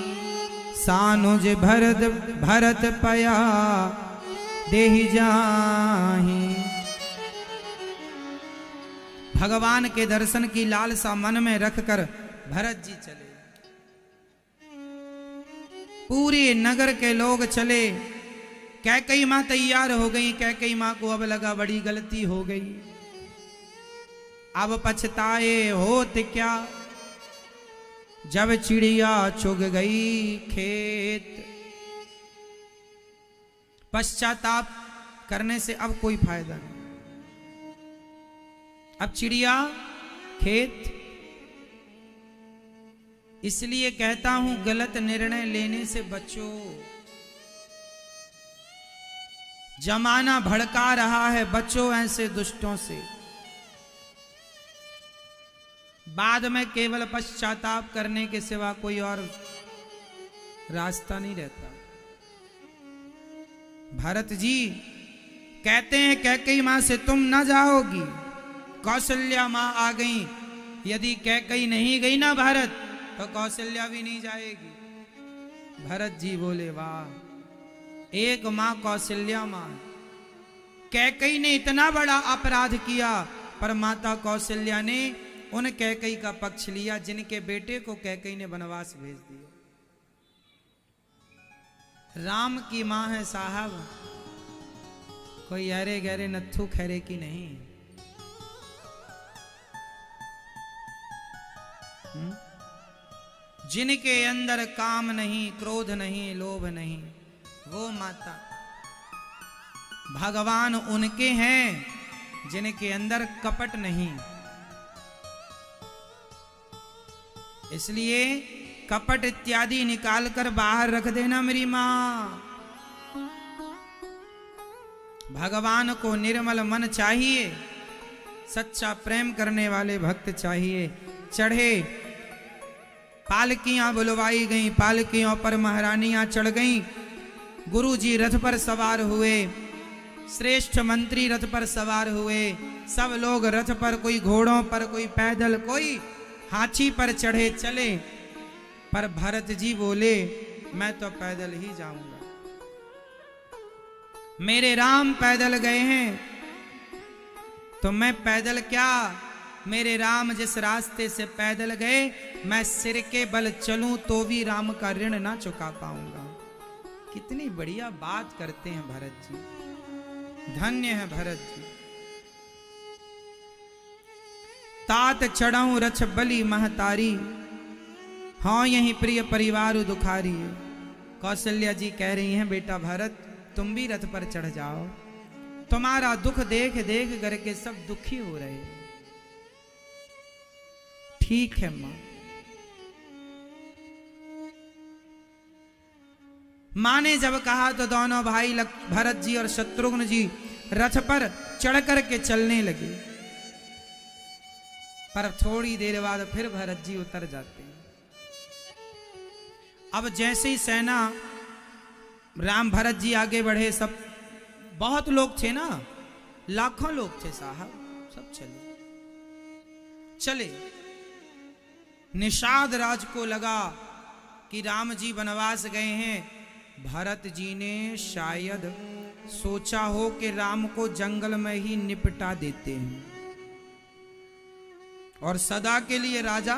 सानुज भरत पया देहि जाही। भगवान के दर्शन की लालसा मन में रखकर भरत जी चले। पूरे नगर के लोग चले। कैकेयी मां तैयार हो गई। कैकेयी मां को अब लगा बड़ी गलती हो गई। अब पछताए होत क्या, जब चिड़िया चुग गई खेत। पश्चाताप करने से अब कोई फायदा नहीं। अब चिड़िया खेत। इसलिए कहता हूं गलत निर्णय लेने से बचो। जमाना भड़का रहा है, बचो ऐसे दुष्टों से। बाद में केवल पश्चाताप करने के सिवा कोई और रास्ता नहीं रहता। भरत जी कहते हैं कैकेयी मां से तुम न जाओगी, कौशल्या मां आ गई। यदि कैकेयी नहीं गई ना भारत, तो कौशल्या भी नहीं जाएगी। भरत जी बोले वाह, एक मां कौशल्या मां। कैकेयी ने इतना बड़ा अपराध किया, पर माता कौशल्या ने उन कैकेयी का पक्ष लिया जिनके बेटे को कैकेयी ने वनवास भेज दिया। राम की मां है साहब, कोई अरे गहरे नत्थु खैरे की नहीं। जिनके अंदर काम नहीं, क्रोध नहीं, लोभ नहीं, वो माता। भगवान उनके हैं जिनके अंदर कपट नहीं। इसलिए कपट इत्यादि निकालकर बाहर रख देना मेरी मां। भगवान को निर्मल मन चाहिए, सच्चा प्रेम करने वाले भक्त चाहिए। चढ़े, पालकियां बुलवाई गईं, पालकियों पर महारानियां चढ़ गईं। गुरुजी रथ पर सवार हुए, श्रेष्ठ मंत्री रथ पर सवार हुए। सब लोग रथ पर, कोई घोड़ों पर, कोई पैदल, कोई हाथी पर चढ़े चले। पर भरत जी बोले मैं तो पैदल ही जाऊंगा। मेरे राम पैदल गए हैं तो मैं पैदल क्या, मेरे राम जिस रास्ते से पैदल गए, मैं सिर के बल चलूं तो भी राम का ऋण ना चुका पाऊंगा। कितनी बढ़िया बात करते हैं भरत जी, धन्य है भरत जी। तात चढ़ाऊं रछ बली महतारी, हाँ यही प्रिय परिवार दुखारी। कौशल्या जी कह रही हैं बेटा भरत तुम भी रथ पर चढ़ जाओ, तुम्हारा दुख देख देख करके सब दुखी हो रहे हैं। ठीक है मां। मां ने जब कहा तो दोनों भाई भरत जी और शत्रुघ्न जी रथ पर चढ़ करके चलने लगे। पर थोड़ी देर बाद फिर भरत जी उतर जाते हैं। अब जैसे ही सेना, राम भरत जी आगे बढ़े, सब बहुत लोग थे ना, लाखों लोग थे साहब, सब चले। निषाद राज को लगा कि राम जी वनवास गए हैं। भरत जी ने शायद सोचा हो कि राम को जंगल में ही निपटा देते हैं और सदा के लिए राजा।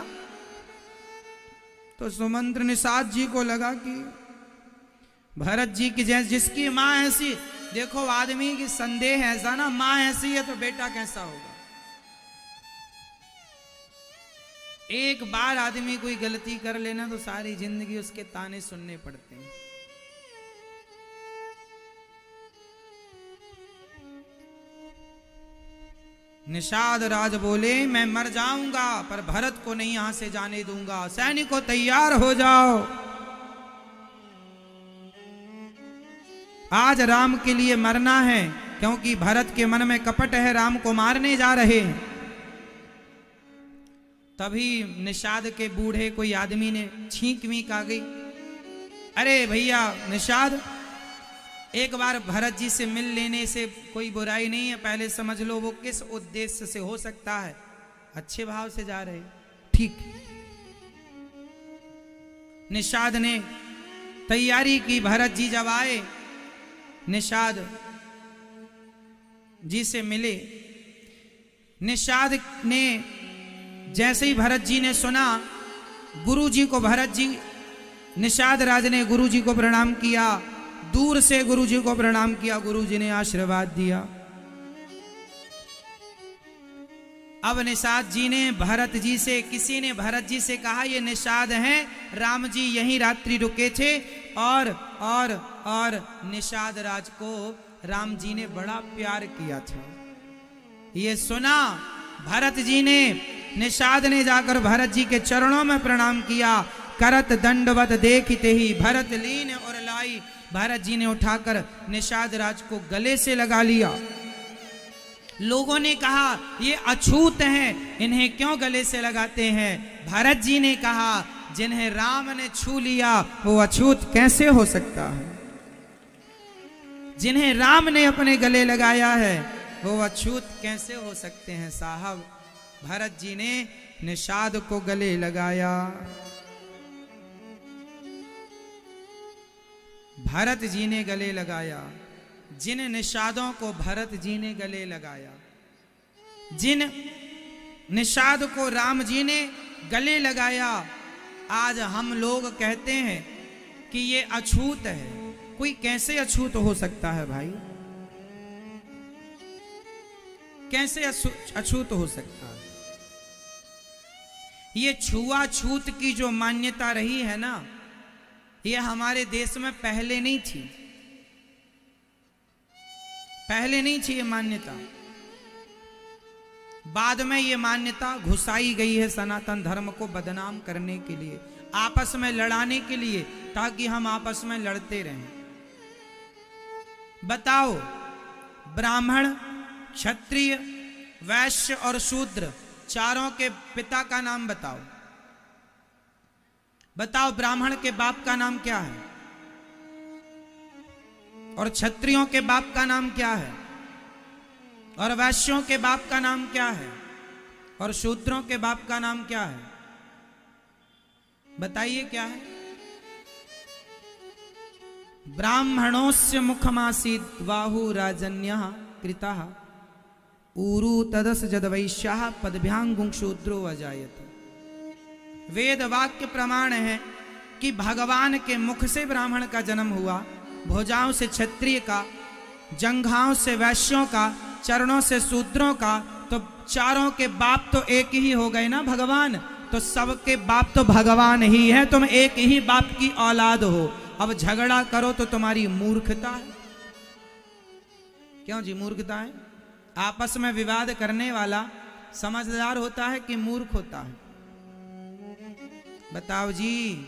तो सुमंत्र निषाद जी को लगा कि भरत जी की जिसकी मां ऐसी देखो आदमी की संदेह ऐसा ना, माँ ऐसी है तो बेटा कैसा होगा। एक बार आदमी कोई गलती कर लेना तो सारी जिंदगी उसके ताने सुनने पड़ते हैं। निषाद राज बोले मैं मर जाऊंगा पर भरत को नहीं यहां से जाने दूंगा। सैनिकों तैयार हो जाओ, आज राम के लिए मरना है, क्योंकि भरत के मन में कपट है, राम को मारने जा रहे हैं। तभी निषाद के बूढ़े कोई आदमी ने छींक मीक आ गई, अरे भैया निषाद, एक बार भरत जी से मिल लेने से कोई बुराई नहीं है, पहले समझ लो वो किस उद्देश्य से हो सकता है। अच्छे भाव से जा रहे, ठीक। निषाद ने तैयारी की, भरत जी जब आए निषाद जी से मिले। निषाद ने जैसे ही भरत जी ने सुना, गुरु जी को भरत जी, निषाद राज ने गुरु जी को प्रणाम किया, दूर से गुरु जी को प्रणाम किया, गुरु जी ने आशीर्वाद दिया। अब निषाद जी ने भरत जी से, किसी ने भरत जी से कहा ये निषाद हैं, राम जी यहीं रात्रि रुके थे और निषाद राज को राम जी ने बड़ा प्यार किया था। ये सुना भरत जी ने, निषाद ने जाकर भरत जी के चरणों में प्रणाम किया। करत दंडवत देखते ही भरत लीन और लाई, भरत जी ने उठाकर निषाद राज को गले से लगा लिया। लोगों ने कहा ये अछूत हैं, इन्हें क्यों गले से लगाते हैं। भरत जी ने कहा जिन्हें राम ने छू लिया वो अछूत कैसे हो सकता है, जिन्हें राम ने अपने गले लगाया है वो अछूत कैसे हो सकते हैं। साहब भरत जी ने निषाद को गले लगाया। भरत जी ने गले लगाया, जिन निषादों को भरत जी ने गले लगाया, जिन निषाद को राम जी ने गले लगाया, आज हम लोग कहते हैं कि ये अछूत है। कोई कैसे अछूत हो सकता है भाई, कैसे अछूत हो सकता है। ये छुआछूत की जो मान्यता रही है ना, ये हमारे देश में पहले नहीं थी, पहले नहीं थी ये मान्यता। बाद में ये मान्यता घुसाई गई है सनातन धर्म को बदनाम करने के लिए, आपस में लड़ाने के लिए, ताकि हम आपस में लड़ते रहें। बताओ, ब्राह्मण, क्षत्रिय, वैश्य और शूद्र चारों के पिता का नाम बताओ। बताओ ब्राह्मण के बाप का नाम क्या है, और क्षत्रियों के बाप का नाम क्या है, और वैश्यों के बाप का नाम क्या है, और शूद्रों के बाप का नाम क्या है। बताइए क्या है। ब्राह्मणोस्य मुखमासीत् बाहु राजन्यः कृतः ऊरु तदस जदवैश्याः पदभ्यां शूद्रो अजायत। वेद वाक्य प्रमाण है कि भगवान के मुख से ब्राह्मण का जन्म हुआ, भुजाओं से क्षत्रिय का, जंघाओं से वैश्यों का, चरणों से शूद्रों का, तो चारों के बाप तो एक ही हो गए ना भगवान, तो सबके बाप तो भगवान ही है, तुम एक ही बाप की औलाद हो। अब झगड़ा करो तो तुम्हारी मूर्खता है। क्यों जी मूर्खता है? आपस में विवाद करने वाला समझदार होता है कि मूर्ख होता है? बताओ जी,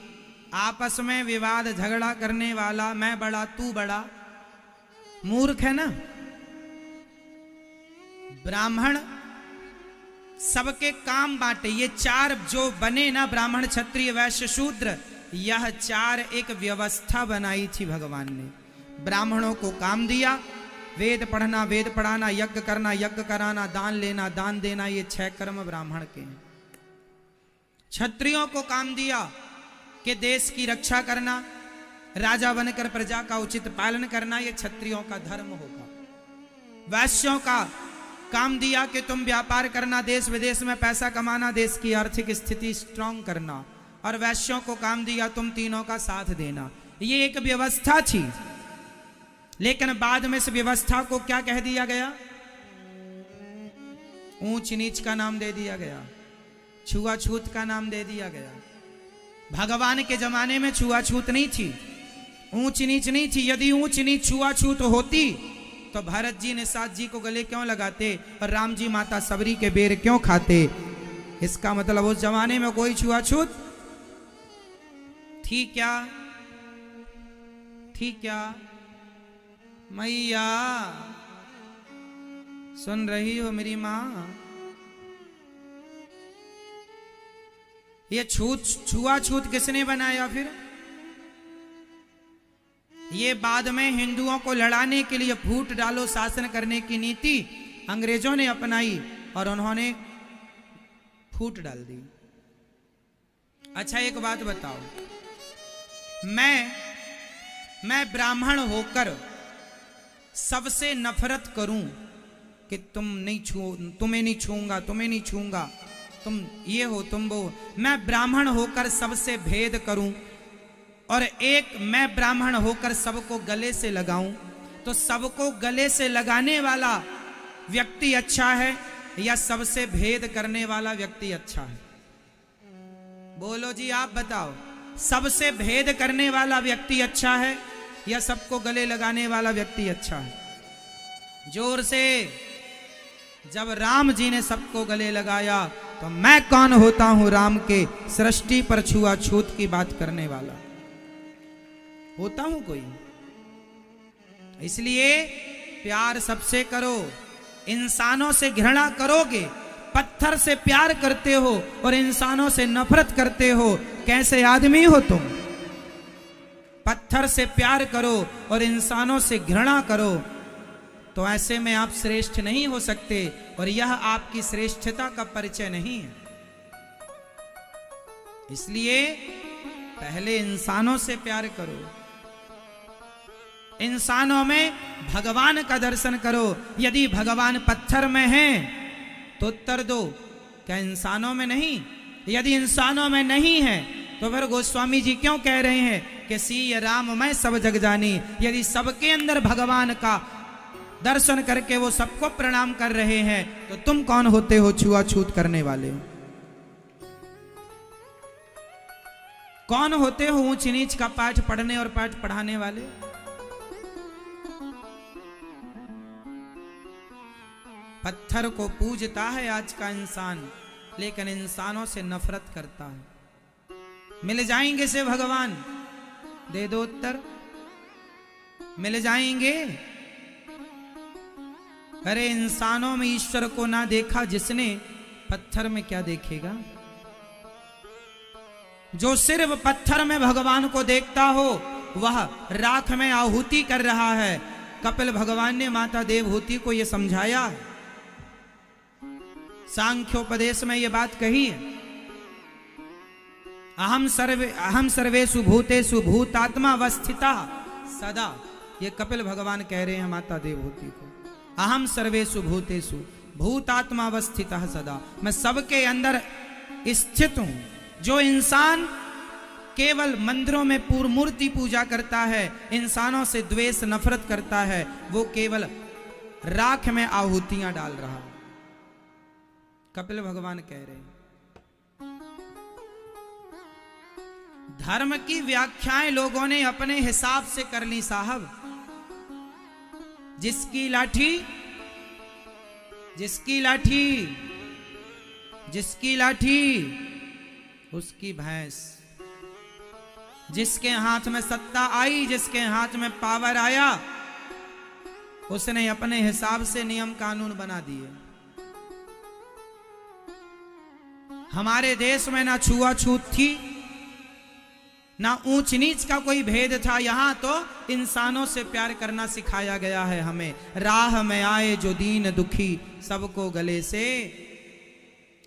आपस में विवाद झगड़ा करने वाला, मैं बड़ा तू बड़ा, मूर्ख है ना। ब्राह्मण सबके काम बांटे, ये चार जो बने ना, ब्राह्मण क्षत्रिय वैश्य शूद्र, यह चार एक व्यवस्था बनाई थी भगवान ने। ब्राह्मणों को काम दिया, वेद पढ़ना, वेद पढ़ाना, यज्ञ करना, यज्ञ कराना, दान लेना, दान देना, ये 6 कर्म ब्राह्मण के हैं। क्षत्रियों को काम दिया कि देश की रक्षा करना, राजा बनकर प्रजा का उचित पालन करना, ये क्षत्रियों का धर्म होगा। वैश्यों का काम दिया कि तुम व्यापार करना, देश विदेश में पैसा कमाना, देश की आर्थिक स्थिति स्ट्रांग करना, और वैश्यों को काम दिया तुम तीनों का साथ देना। ये एक व्यवस्था थी। लेकिन बाद में इस व्यवस्था को क्या कह दिया गया? ऊंच नीच का नाम दे दिया गया, छुआछूत का नाम दे दिया गया। भगवान के जमाने में छुआछूत नहीं थी, ऊंच नीच नहीं थी। यदि ऊंच नीच छुआछूत होती तो भरत जी निषाद जी को गले क्यों लगाते और राम जी माता सबरी के बेर क्यों खाते? इसका मतलब उस जमाने में कोई छुआछूत थी क्या? थी क्या? मैया सुन रही हो मेरी मां? ये छुआछूत किसने बनाया? फिर ये बाद में हिंदुओं को लड़ाने के लिए फूट डालो शासन करने की नीति अंग्रेजों ने अपनाई और उन्होंने फूट डाल दी। अच्छा एक बात बताओ, मैं ब्राह्मण होकर सबसे नफरत करूं कि तुम्हें नहीं छूंगा, तुम्हें नहीं छूंगा, तुम ये हो, तुम वो। मैं ब्राह्मण होकर सबसे भेद करूं और एक मैं ब्राह्मण होकर सबको गले से लगाऊं, तो सबको गले से लगाने वाला व्यक्ति अच्छा है या सबसे भेद करने वाला व्यक्ति अच्छा है? बोलो जी, आप बताओ, सबसे भेद करने वाला व्यक्ति अच्छा है या सबको गले लगाने वाला व्यक्ति अच्छा है? जोर से। जब राम जी ने सबको गले लगाया तो मैं कौन होता हूं राम के सृष्टि पर छुआछूत की बात करने वाला? होता हूं कोई? इसलिए प्यार सबसे करो, इंसानों से घृणा करोगे, पत्थर से प्यार करते हो और इंसानों से नफरत करते हो, कैसे आदमी हो तुम? पत्थर से प्यार करो और इंसानों से घृणा करो तो ऐसे में आप श्रेष्ठ नहीं हो सकते और यह आपकी श्रेष्ठता का परिचय नहीं है। इसलिए पहले इंसानों से प्यार करो, इंसानों में भगवान का दर्शन करो। यदि भगवान पत्थर में हैं तो उत्तर दो, क्या इंसानों में नहीं? यदि इंसानों में नहीं है तो फिर गोस्वामी जी क्यों कह रहे हैं कि सीय राम मैं सब जग जानी? यदि सबके अंदर भगवान का दर्शन करके वो सबको प्रणाम कर रहे हैं तो तुम कौन होते हो छुआछूत करने वाले? कौन होते हो ऊंच नीच का पाठ पढ़ने और पाठ पढ़ाने वाले? पत्थर को पूजता है आज का इंसान, लेकिन इंसानों से नफरत करता है। मिल जाएंगे से भगवान? दे दो उत्तर। मिल जाएंगे? अरे इंसानों में ईश्वर को ना देखा जिसने, पत्थर में क्या देखेगा? जो सिर्फ पत्थर में भगवान को देखता हो वह राख में आहुति कर रहा है। कपिल भगवान ने माता देवहूति को यह समझाया है, सांख्योपदेश में यह बात कही है, अहम सर्वेषु भूतेषु भूतात्मा अवस्थिता सदा। ये कपिल भगवान कह रहे हैं माता देवहूति को, अहम सर्वेषु भूतेषु भूतात्मा अवस्थितः सदा। मैं सबके अंदर स्थित हूं। जो इंसान केवल मंदिरों में पूर्ण मूर्ति पूजा करता है, इंसानों से द्वेष नफरत करता है, वो केवल राख में आहुतियां डाल रहा है। कपिल भगवान कह रहे हैं धर्म की व्याख्याएं लोगों ने अपने हिसाब से कर ली साहब। जिसकी लाठी उसकी भैंस। जिसके हाथ में सत्ता आई, जिसके हाथ में पावर आया, उसने अपने हिसाब से नियम कानून बना दिए। हमारे देश में ना छुआछूत थी, ना ऊंच नीच का कोई भेद था। यहां तो इंसानों से प्यार करना सिखाया गया है हमें। राह में आए जो दीन दुखी, सबको गले से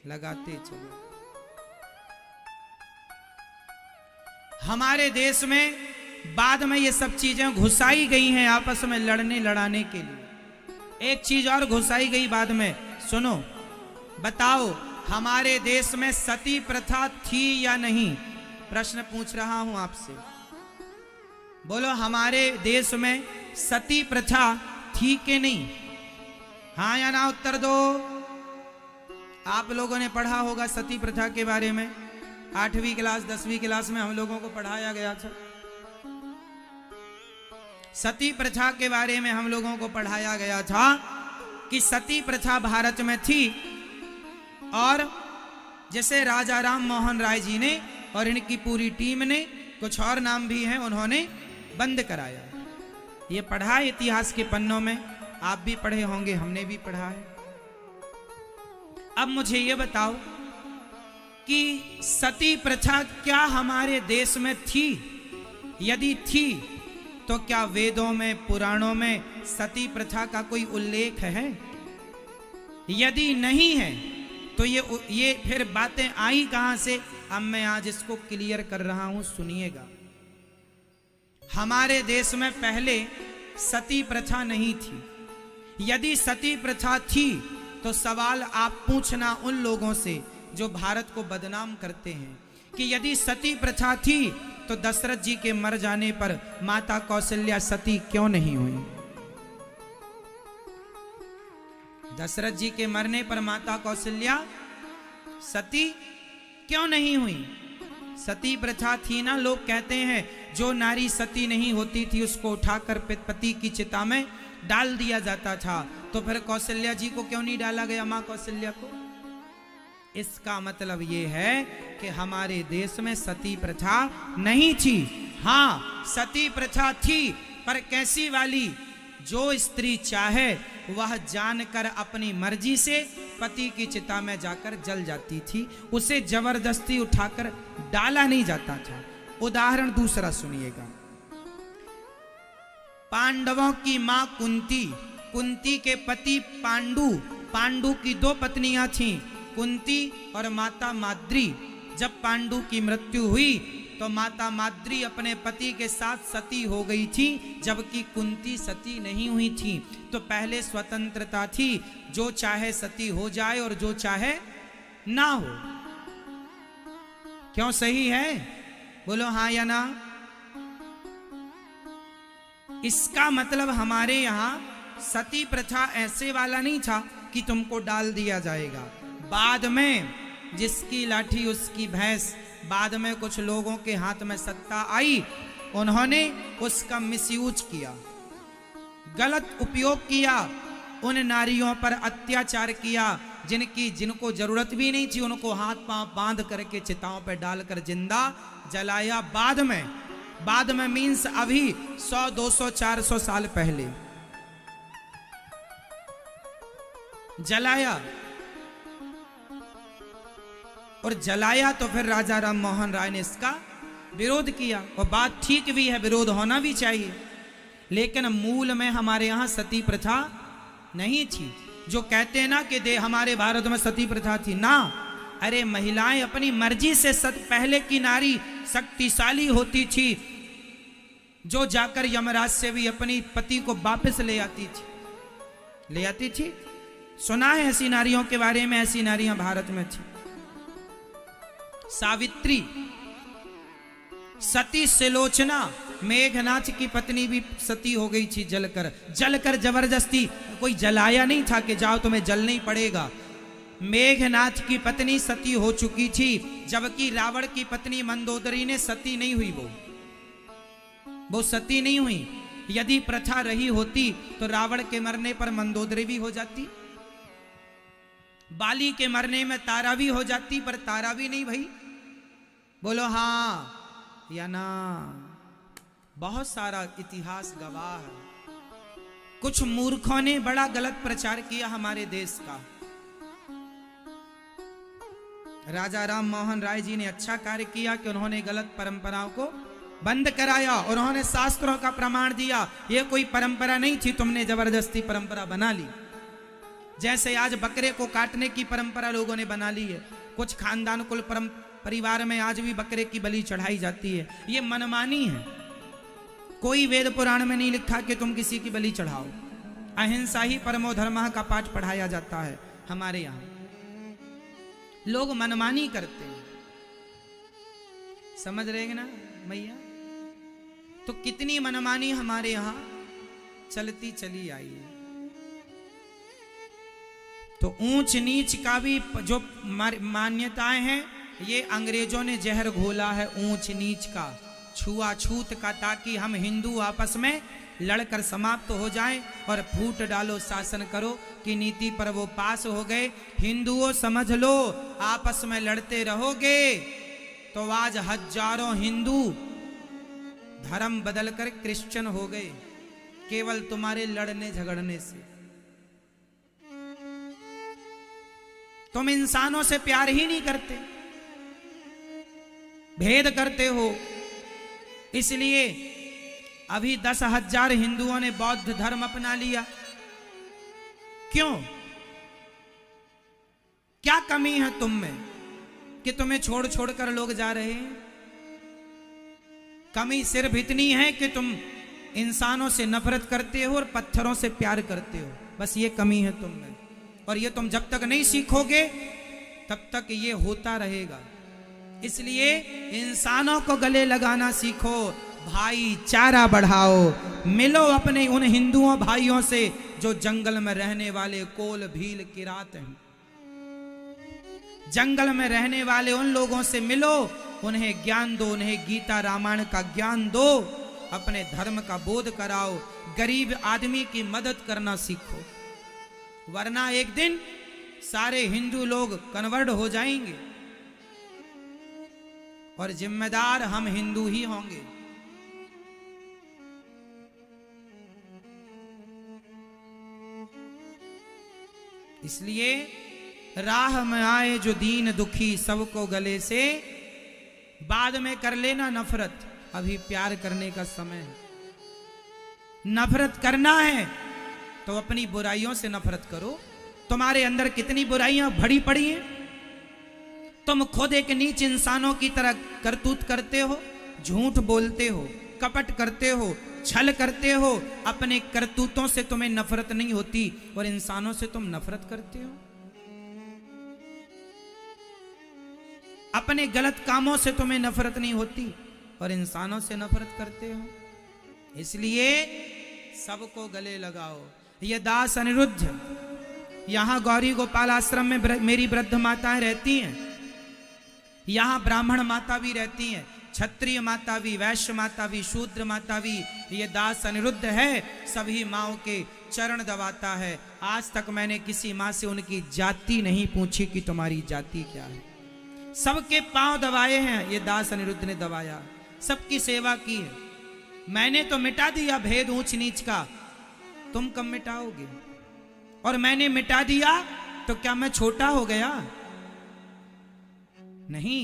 लगाते चलो। हमारे देश में बाद में ये सब चीजें घुसाई गई हैं आपस में लड़ने लड़ाने के लिए। एक चीज और घुसाई गई बाद में, सुनो, बताओ हमारे देश में सती प्रथा थी या नहीं? प्रश्न पूछ रहा हूं आपसे, बोलो हमारे देश में सती प्रथा थी कि नहीं? हाँ या ना उत्तर दो। आप लोगों ने पढ़ा होगा सती प्रथा के बारे में, 8वीं क्लास 10वीं क्लास में हम लोगों को पढ़ाया गया था। सती प्रथा के बारे में हम लोगों को पढ़ाया गया था कि सती प्रथा भारत में थी, और जैसे राजा राम मोहन राय जी ने और इनकी पूरी टीम ने, कुछ और नाम भी हैं, उन्होंने बंद कराया। ये पढ़ा है इतिहास के पन्नों में, आप भी पढ़े होंगे, हमने भी पढ़ा है। अब मुझे ये बताओ कि सती प्रथा क्या हमारे देश में थी? यदि थी तो क्या वेदों में, पुराणों में सती प्रथा का कोई उल्लेख है? यदि नहीं है तो ये फिर बातें आई कहां से? अब मैं आज इसको क्लियर कर रहा हूं, सुनिएगा। हमारे देश में पहले सती प्रथा नहीं थी। यदि सती प्रथा थी तो सवाल आप पूछना उन लोगों से जो भारत को बदनाम करते हैं कि यदि सती प्रथा थी तो दशरथ जी के मर जाने पर माता कौशल्या सती क्यों नहीं हुई? दशरथ जी के मरने पर माता कौशल्या सती क्यों नहीं हुई? सती प्रथा थी ना। लोग कहते हैं जो नारी सती नहीं होती थी उसको उठाकर पति की चिता में डाल दिया जाता था, तो फिर कौशल्या जी को क्यों नहीं डाला गया, मां कौशल्या को? इसका मतलब ये है कि हमारे देश में सती प्रथा नहीं थी। हाँ, सती प्रथा थी, पर कैसी वाली? जो स्त्री चाहे वह जानकर अपनी मर्जी से पति की चिता में जाकर जल जाती थी, उसे जबरदस्ती उठाकर डाला नहीं जाता था। उदाहरण दूसरा सुनिएगा। पांडवों की मां कुंती, कुंती के पति पांडु, पांडु की 2 पत्नियां थीं, कुंती और माता माद्री। जब पांडु की मृत्यु हुई तो माता माद्री अपने पति के साथ सती हो गई थी, जबकि कुंती सती नहीं हुई थी। तो पहले स्वतंत्रता थी, जो चाहे सती हो जाए और जो चाहे ना हो। क्यों सही है? बोलो हाँ या ना। इसका मतलब हमारे यहां सती प्रथा ऐसे वाला नहीं था कि तुमको डाल दिया जाएगा। बाद में जिसकी लाठी उसकी भैंस, बाद में कुछ लोगों के हाथ में सत्ता आई, उन्होंने उसका मिसयूज किया, गलत उपयोग किया, उन नारियों पर अत्याचार किया जिनको जरूरत भी नहीं थी, उनको हाथ पांव बांध करके चिताओं पर डालकर जिंदा जलाया। बाद में मीन्स अभी 100, 200, 400 साल पहले जलाया। और जलाया तो फिर राजा राम मोहन राय ने इसका विरोध किया, और बात ठीक भी है, विरोध होना भी चाहिए। लेकिन मूल में हमारे यहाँ सती प्रथा नहीं थी। जो कहते हैं ना कि हमारे भारत में सती प्रथा थी, ना। अरे महिलाएं अपनी मर्जी से पहले की नारी शक्तिशाली होती थी, जो जाकर यमराज से भी अपनी पति को वापस ले आती थी। सुना है ऐसी नारियों के बारे में, ऐसी नारियां भारत में थी। सावित्री, सती सिलोचना, मेघनाथ की पत्नी भी सती हो गई थी जलकर जबरदस्ती। कोई जलाया नहीं था कि जाओ तुम्हें जलना ही पड़ेगा। मेघनाथ की पत्नी सती हो चुकी थी, जबकि रावण की पत्नी मंदोदरी ने सती नहीं हुई, वो सती नहीं हुई। यदि प्रथा रही होती तो रावण के मरने पर मंदोदरी भी हो जाती, बाली के मरने में तारा भी हो जाती, पर तारा भी नहीं भाई। बोलो हाँ या ना। बहुत सारा इतिहास गवाह है। कुछ मूर्खों ने बड़ा गलत प्रचार किया हमारे देश का। राजा राम मोहन राय जी ने अच्छा कार्य किया कि उन्होंने गलत परंपराओं को बंद कराया, और उन्होंने शास्त्रों का प्रमाण दिया। ये कोई परंपरा नहीं थी, तुमने जबरदस्ती परंपरा बना ली। जैसे आज बकरे को काटने की परंपरा लोगों ने बना ली है। कुछ खानदान कुल परिवार में आज भी बकरे की बलि चढ़ाई जाती है। ये मनमानी है। कोई वेद पुराण में नहीं लिखा कि तुम किसी की बलि चढ़ाओ। अहिंसा ही परमो धर्मः का पाठ पढ़ाया जाता है हमारे यहाँ। लोग मनमानी करते हैं, समझ रहे ना भैया? तो कितनी मनमानी हमारे यहाँ चलती चली आई है। तो ऊंच नीच का भी जो मान्यताएं हैं, ये अंग्रेजों ने जहर घोला है ऊंच नीच का, छुआछूत का, ताकि हम हिंदू आपस में लड़कर समाप्त हो जाएं और फूट डालो शासन करो की नीति पर वो पास हो गए। हिंदुओं समझ लो, आपस में लड़ते रहोगे तो आज हजारों हिंदू धर्म बदलकर क्रिश्चियन हो गए, केवल तुम्हारे लड़ने झगड़ने से। तुम इंसानों से प्यार ही नहीं करते, भेद करते हो। इसलिए अभी 10,000 हिंदुओं ने बौद्ध धर्म अपना लिया। क्यों? क्या कमी है तुम में कि तुम्हें छोड़ छोड़ कर लोग जा रहे हैं? कमी सिर्फ इतनी है कि तुम इंसानों से नफरत करते हो और पत्थरों से प्यार करते हो, बस ये कमी है तुम में। और ये तुम जब तक नहीं सीखोगे तब तक ये होता रहेगा। इसलिए इंसानों को गले लगाना सीखो, भाईचारा बढ़ाओ, मिलो अपने उन हिंदुओं भाइयों से जो जंगल में रहने वाले कोल भील किरात हैं। जंगल में रहने वाले उन लोगों से मिलो, उन्हें ज्ञान दो, उन्हें गीता रामायण का ज्ञान दो, अपने धर्म का बोध कराओ, गरीब आदमी की मदद करना सीखो। वरना एक दिन सारे हिंदू लोग कन्वर्ट हो जाएंगे और जिम्मेदार हम हिंदू ही होंगे। इसलिए राह में आए जो दीन दुखी सबको गले से, बाद में कर लेना नफरत, अभी प्यार करने का समय है। नफरत करना है तो अपनी बुराइयों से नफरत करो। तुम्हारे अंदर कितनी बुराइयां भरी पड़ी हैं। तुम खुद एक नीच इंसानों की तरह करतूत करते हो, झूठ बोलते हो, कपट करते हो, छल करते हो। अपने करतूतों से तुम्हें नफरत नहीं होती और इंसानों से तुम नफरत करते हो। अपने गलत कामों से तुम्हें नफरत नहीं होती और इंसानों से नफरत करते हो। इसलिए सबको गले लगाओ। ये दास अनिरुद्ध, यहां गौरी गोपाल आश्रम में मेरी वृद्ध माताएं रहती हैं, यहां ब्राह्मण माता भी रहती हैं, क्षत्रिय माता भी, वैश्य माता भी, शूद्र माता भी। ये दास अनिरुद्ध है, सभी माओं के चरण दबाता है। आज तक मैंने किसी मां से उनकी जाति नहीं पूछी कि तुम्हारी जाति क्या है। सबके पांव दबाए हैं, ये दास अनिरुद्ध ने दबाया, सबकी सेवा की है। मैंने तो मिटा दिया भेद ऊंच नीच का, तुम कब मिटाओगे? और मैंने मिटा दिया तो क्या मैं छोटा हो गया? नहीं,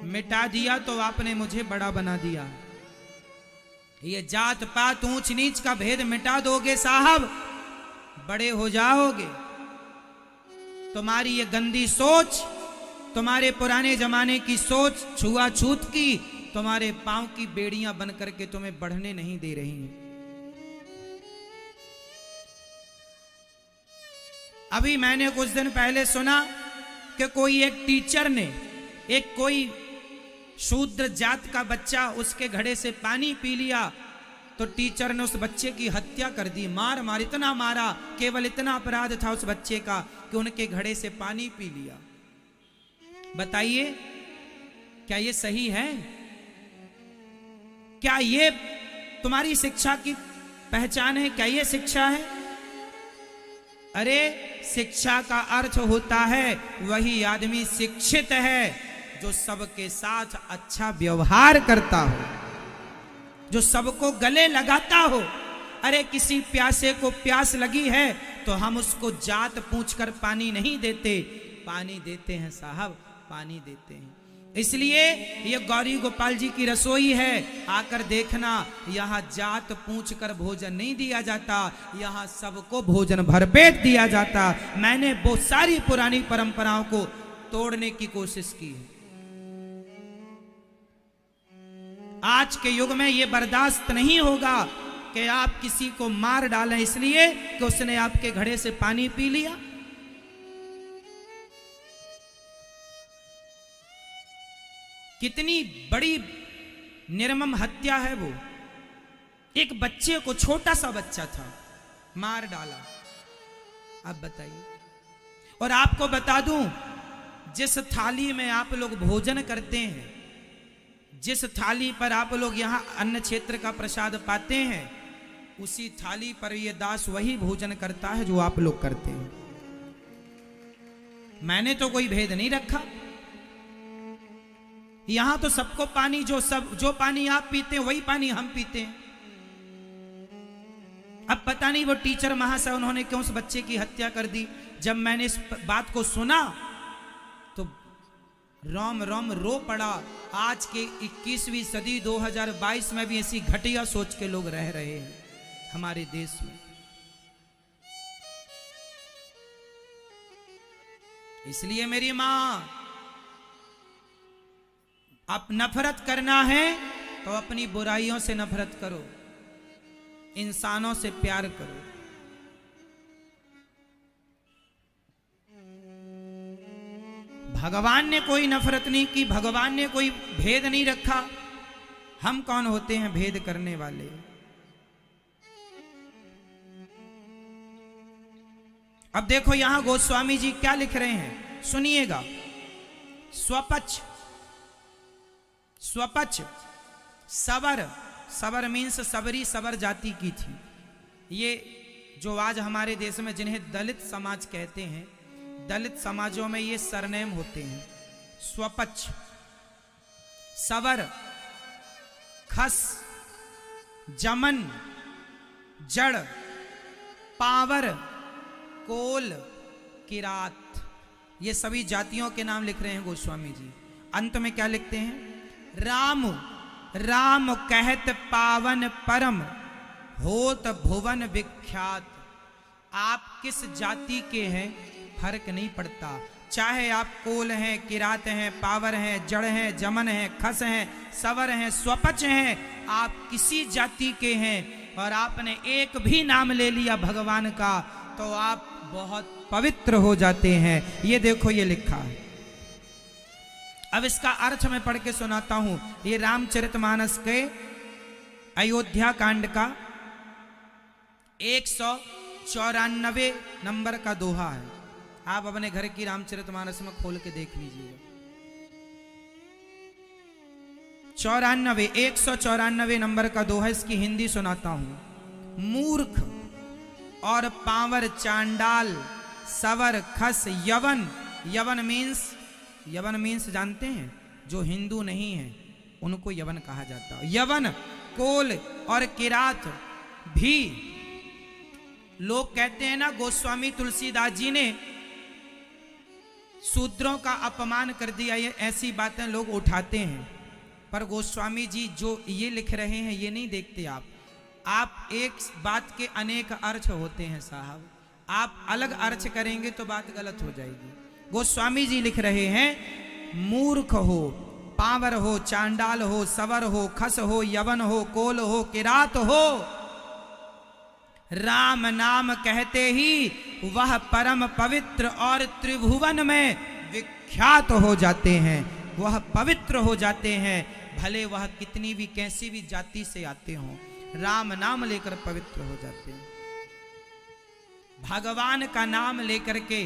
मिटा दिया तो आपने मुझे बड़ा बना दिया। ये जात पात ऊंच नीच का भेद मिटा दोगे साहब, बड़े हो जाओगे। तुम्हारी ये गंदी सोच, तुम्हारे पुराने जमाने की सोच, छुआछूत की, तुम्हारे पांव की बेड़ियां बन करके तुम्हें बढ़ने नहीं दे रही हैं। अभी मैंने कुछ दिन पहले सुना कि कोई एक टीचर ने, एक कोई शूद्र जात का बच्चा उसके घड़े से पानी पी लिया तो टीचर ने उस बच्चे की हत्या कर दी। मार मार, इतना मारा, केवल इतना अपराध था उस बच्चे का कि उनके घड़े से पानी पी लिया। बताइए, क्या ये सही है? क्या ये तुम्हारी शिक्षा की पहचान है? क्या ये शिक्षा है? अरे शिक्षा का अर्थ होता है वही आदमी शिक्षित है जो सबके साथ अच्छा व्यवहार करता हो, जो सबको गले लगाता हो। अरे किसी प्यासे को प्यास लगी है तो हम उसको जात पूछकर पानी नहीं देते, पानी देते हैं साहब, पानी देते हैं। इसलिए ये गौरी गोपाल जी की रसोई है, आकर देखना। यहाँ जात पूछकर भोजन नहीं दिया जाता, यहाँ सबको भोजन भरपेट दिया जाता। मैंने बहुत सारी पुरानी परंपराओं को तोड़ने की कोशिश की है। आज के युग में ये बर्दाश्त नहीं होगा कि आप किसी को मार डालें इसलिए कि उसने आपके घड़े से पानी पी लिया। कितनी बड़ी निर्मम हत्या है वो। एक बच्चे को, छोटा सा बच्चा था, मार डाला। अब बताइए। और आपको बता दूं, जिस थाली में आप लोग भोजन करते हैं, जिस थाली पर आप लोग यहां अन्न क्षेत्र का प्रसाद पाते हैं, उसी थाली पर ये दास वही भोजन करता है जो आप लोग करते हैं। मैंने तो कोई भेद नहीं रखा। यहां तो सबको पानी, जो पानी आप पीते हैं वही पानी हम पीते हैं। अब पता नहीं वो टीचर महाशय उन्होंने क्यों उस बच्चे की हत्या कर दी। जब मैंने इस बात को सुना तो रोम रोम रो पड़ा। आज के 21वीं सदी 2022 में भी ऐसी घटिया सोच के लोग रह रहे हैं हमारे देश में। इसलिए मेरी मां, अब नफरत करना है तो अपनी बुराइयों से नफरत करो, इंसानों से प्यार करो। भगवान ने कोई नफरत नहीं की, भगवान ने कोई भेद नहीं रखा। हम कौन होते हैं भेद करने वाले? अब देखो यहां गोस्वामी जी क्या लिख रहे हैं, सुनिएगा। स्वपच, स्वपच, सवर, सवर मीन्स सबरी, सबर जाति की थी। ये जो आज हमारे देश में जिन्हें दलित समाज कहते हैं, दलित समाजों में ये सरनेम होते हैं। स्वपच, सवर, खस, जमन, जड़, पावर, कोल, किरात, ये सभी जातियों के नाम लिख रहे हैं गोस्वामी जी। अंत में क्या लिखते हैं? राम, राम कहत पावन परम, होत भुवन विख्यात। आप किस जाति के हैं फर्क नहीं पड़ता, चाहे आप कोल हैं, किरात हैं, पावर हैं, जड़ हैं, जमन हैं, खस हैं, सवर हैं, स्वपच हैं, आप किसी जाति के हैं और आपने एक भी नाम ले लिया भगवान का तो आप बहुत पवित्र हो जाते हैं। ये देखो ये लिखा है। अब इसका अर्थ मैं पढ़ के सुनाता हूं। ये रामचरितमानस के अयोध्या कांड का 194 नंबर का दोहा है। आप अपने घर की रामचरितमानस में खोल के देख लीजिएगा। 194 नंबर का दोहा, इसकी हिंदी सुनाता हूं। मूर्ख और पावर, चांडाल, सवर, खस, यवन, यवन मीन्स जानते हैं, जो हिंदू नहीं है उनको यवन कहा जाता है। यवन, कोल और किरात भी लोग कहते हैं ना, गोस्वामी तुलसीदास जी ने शूद्रों का अपमान कर दिया, ये ऐसी बातें लोग उठाते हैं। पर गोस्वामी जी जो ये लिख रहे हैं ये नहीं देखते आप एक बात के अनेक अर्थ होते हैं साहब। आप अलग अर्थ करेंगे तो बात गलत हो जाएगी। गोस्वामी जी लिख रहे हैं, मूर्ख हो, पावर हो, चांडाल हो, सवर हो, खस हो, यवन हो, कोल हो, किरात हो, राम नाम कहते ही वह परम पवित्र और त्रिभुवन में विख्यात हो जाते हैं। वह पवित्र हो जाते हैं, भले वह कितनी भी कैसी भी जाति से आते हों, राम नाम लेकर पवित्र हो जाते हैं। भगवान का नाम लेकर के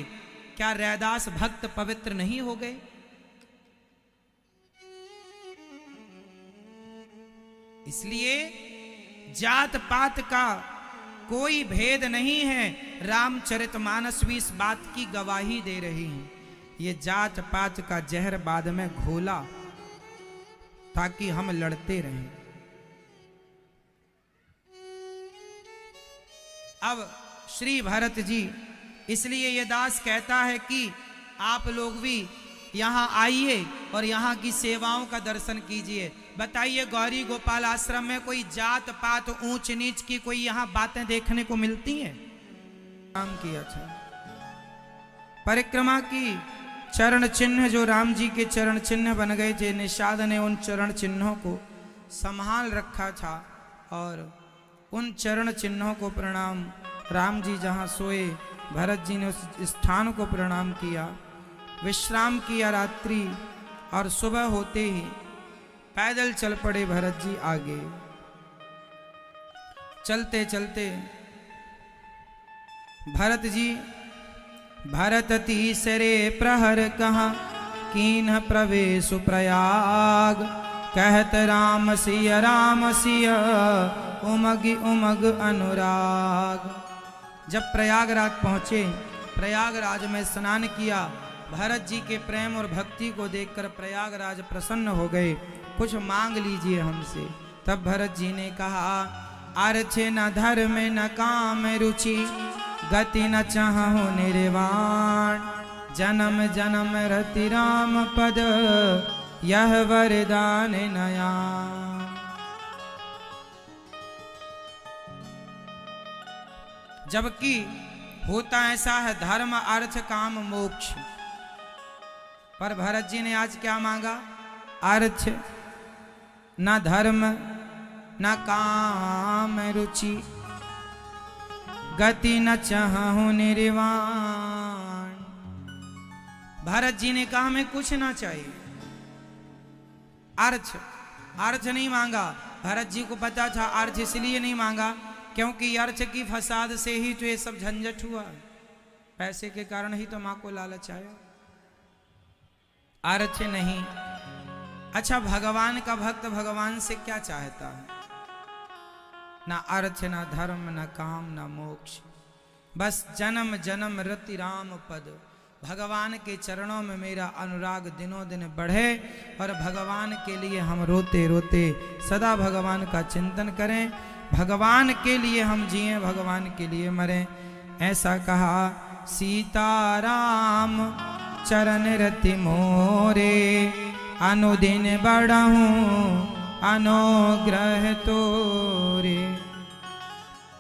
क्या रैदास भक्त पवित्र नहीं हो गए? इसलिए जात पात का कोई भेद नहीं है। रामचरितमानस भी इस बात की गवाही दे रही है। ये जात पात का जहर बाद में घोला ताकि हम लड़ते रहें। अब श्री भरत जी, इसलिए ये दास कहता है कि आप लोग भी यहाँ आइए और यहाँ की सेवाओं का दर्शन कीजिए। बताइए, गौरी गोपाल आश्रम में कोई जात पात ऊंच नीच की कोई यहाँ बातें देखने को मिलती हैं? काम किया था, परिक्रमा की, चरण चिन्ह जो राम जी के चरण चिन्ह बन गए थे, निषाद ने उन चरण चिन्हों को संभाल रखा था और उन चरण चिन्हों को प्रणाम। राम जी जहाँ सोए, भरत जी ने उस स्थान को प्रणाम किया, विश्राम किया रात्रि, और सुबह होते ही पैदल चल पड़े भरत जी आगे। चलते चलते भरत जी भरत तीसरे प्रहर कहाँ कीन प्रवेश प्रयाग कहत राम सिय उमग उमग अनुराग। जब प्रयागराज पहुँचे, प्रयागराज में स्नान किया, भरत जी के प्रेम और भक्ति को देखकर प्रयागराज प्रसन्न हो गए। कुछ मांग लीजिए हमसे। तब भरत जी ने कहा, अर्चे न धर्म न काम रुचि गति न चाहूं निर्वाण जन्म जन्म रति राम पद यह वरदान नया। जबकि होता ऐसा है धर्म अर्थ काम मोक्ष, पर भरत जी ने आज क्या मांगा? अर्थ न धर्म न काम रुचि गति न चाहूं निर्वाण। भरत जी ने कहा हमें कुछ ना चाहिए, अर्थ नहीं मांगा। भरत जी को पता था अर्थ इसलिए नहीं मांगा क्योंकि अर्थ की फसाद से ही तो ये सब झंझट हुआ, पैसे के कारण ही तो मां को लालच आया, अर्थ नहीं। अच्छा, भगवान का भक्त भगवान से क्या चाहता है? ना अर्थ ना धर्म ना काम ना मोक्ष, बस जन्म जन्म रति राम पद। भगवान के चरणों में मेरा अनुराग दिनों दिन बढ़े और भगवान के लिए हम रोते रोते सदा भगवान का चिंतन करें, भगवान के लिए हम जिए, भगवान के लिए मरें। ऐसा कहा सीताराम चरण रति मोरे अनुदिन बढ़हूं अनुग्रह तोरे।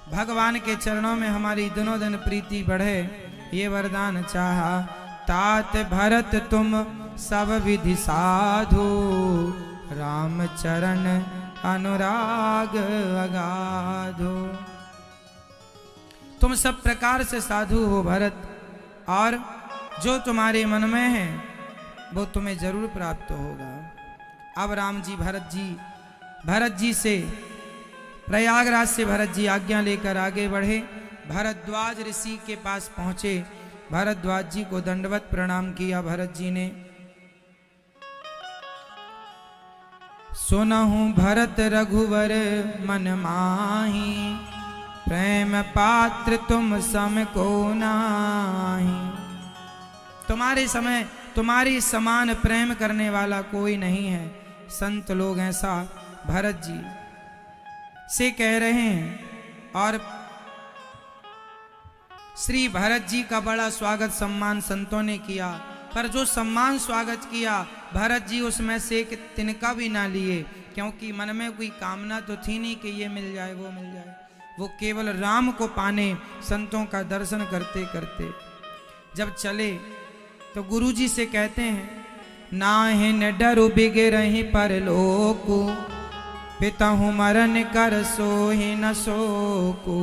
भगवान के चरणों में हमारी दिनों दिन प्रीति बढ़े, ये वरदान चाहा। तात भरत तुम सब विधि साधु राम चरण अनुराग अगाधो। तुम सब प्रकार से साधु हो भरत, और जो तुम्हारे मन में है वो तुम्हें जरूर प्राप्त होगा। अब राम जी भरत जी से प्रयागराज से भरत जी आज्ञा लेकर आगे बढ़े, भरद्वाज ऋषि के पास पहुंचे। भरद्वाज जी को दंडवत प्रणाम किया भरत जी ने। सुनहु भरत रघुवर मन माही प्रेम पात्र तुम सम को नाही। तुम्हारी समान प्रेम करने वाला कोई नहीं है। संत लोग ऐसा भरत जी से कह रहे हैं, और श्री भरत जी का बड़ा स्वागत सम्मान संतों ने किया, पर जो सम्मान स्वागत किया भरत जी उसमें से एक तिनका भी ना लिए, क्योंकि मन में कोई कामना तो थी नहीं कि ये मिल जाए वो मिल जाए। वो केवल राम को पाने संतों का दर्शन करते करते जब चले तो गुरु जी से कहते हैं, नाहि न डरु बिगरहि परलोकु पिताहु मरण कर सोहि न सोकु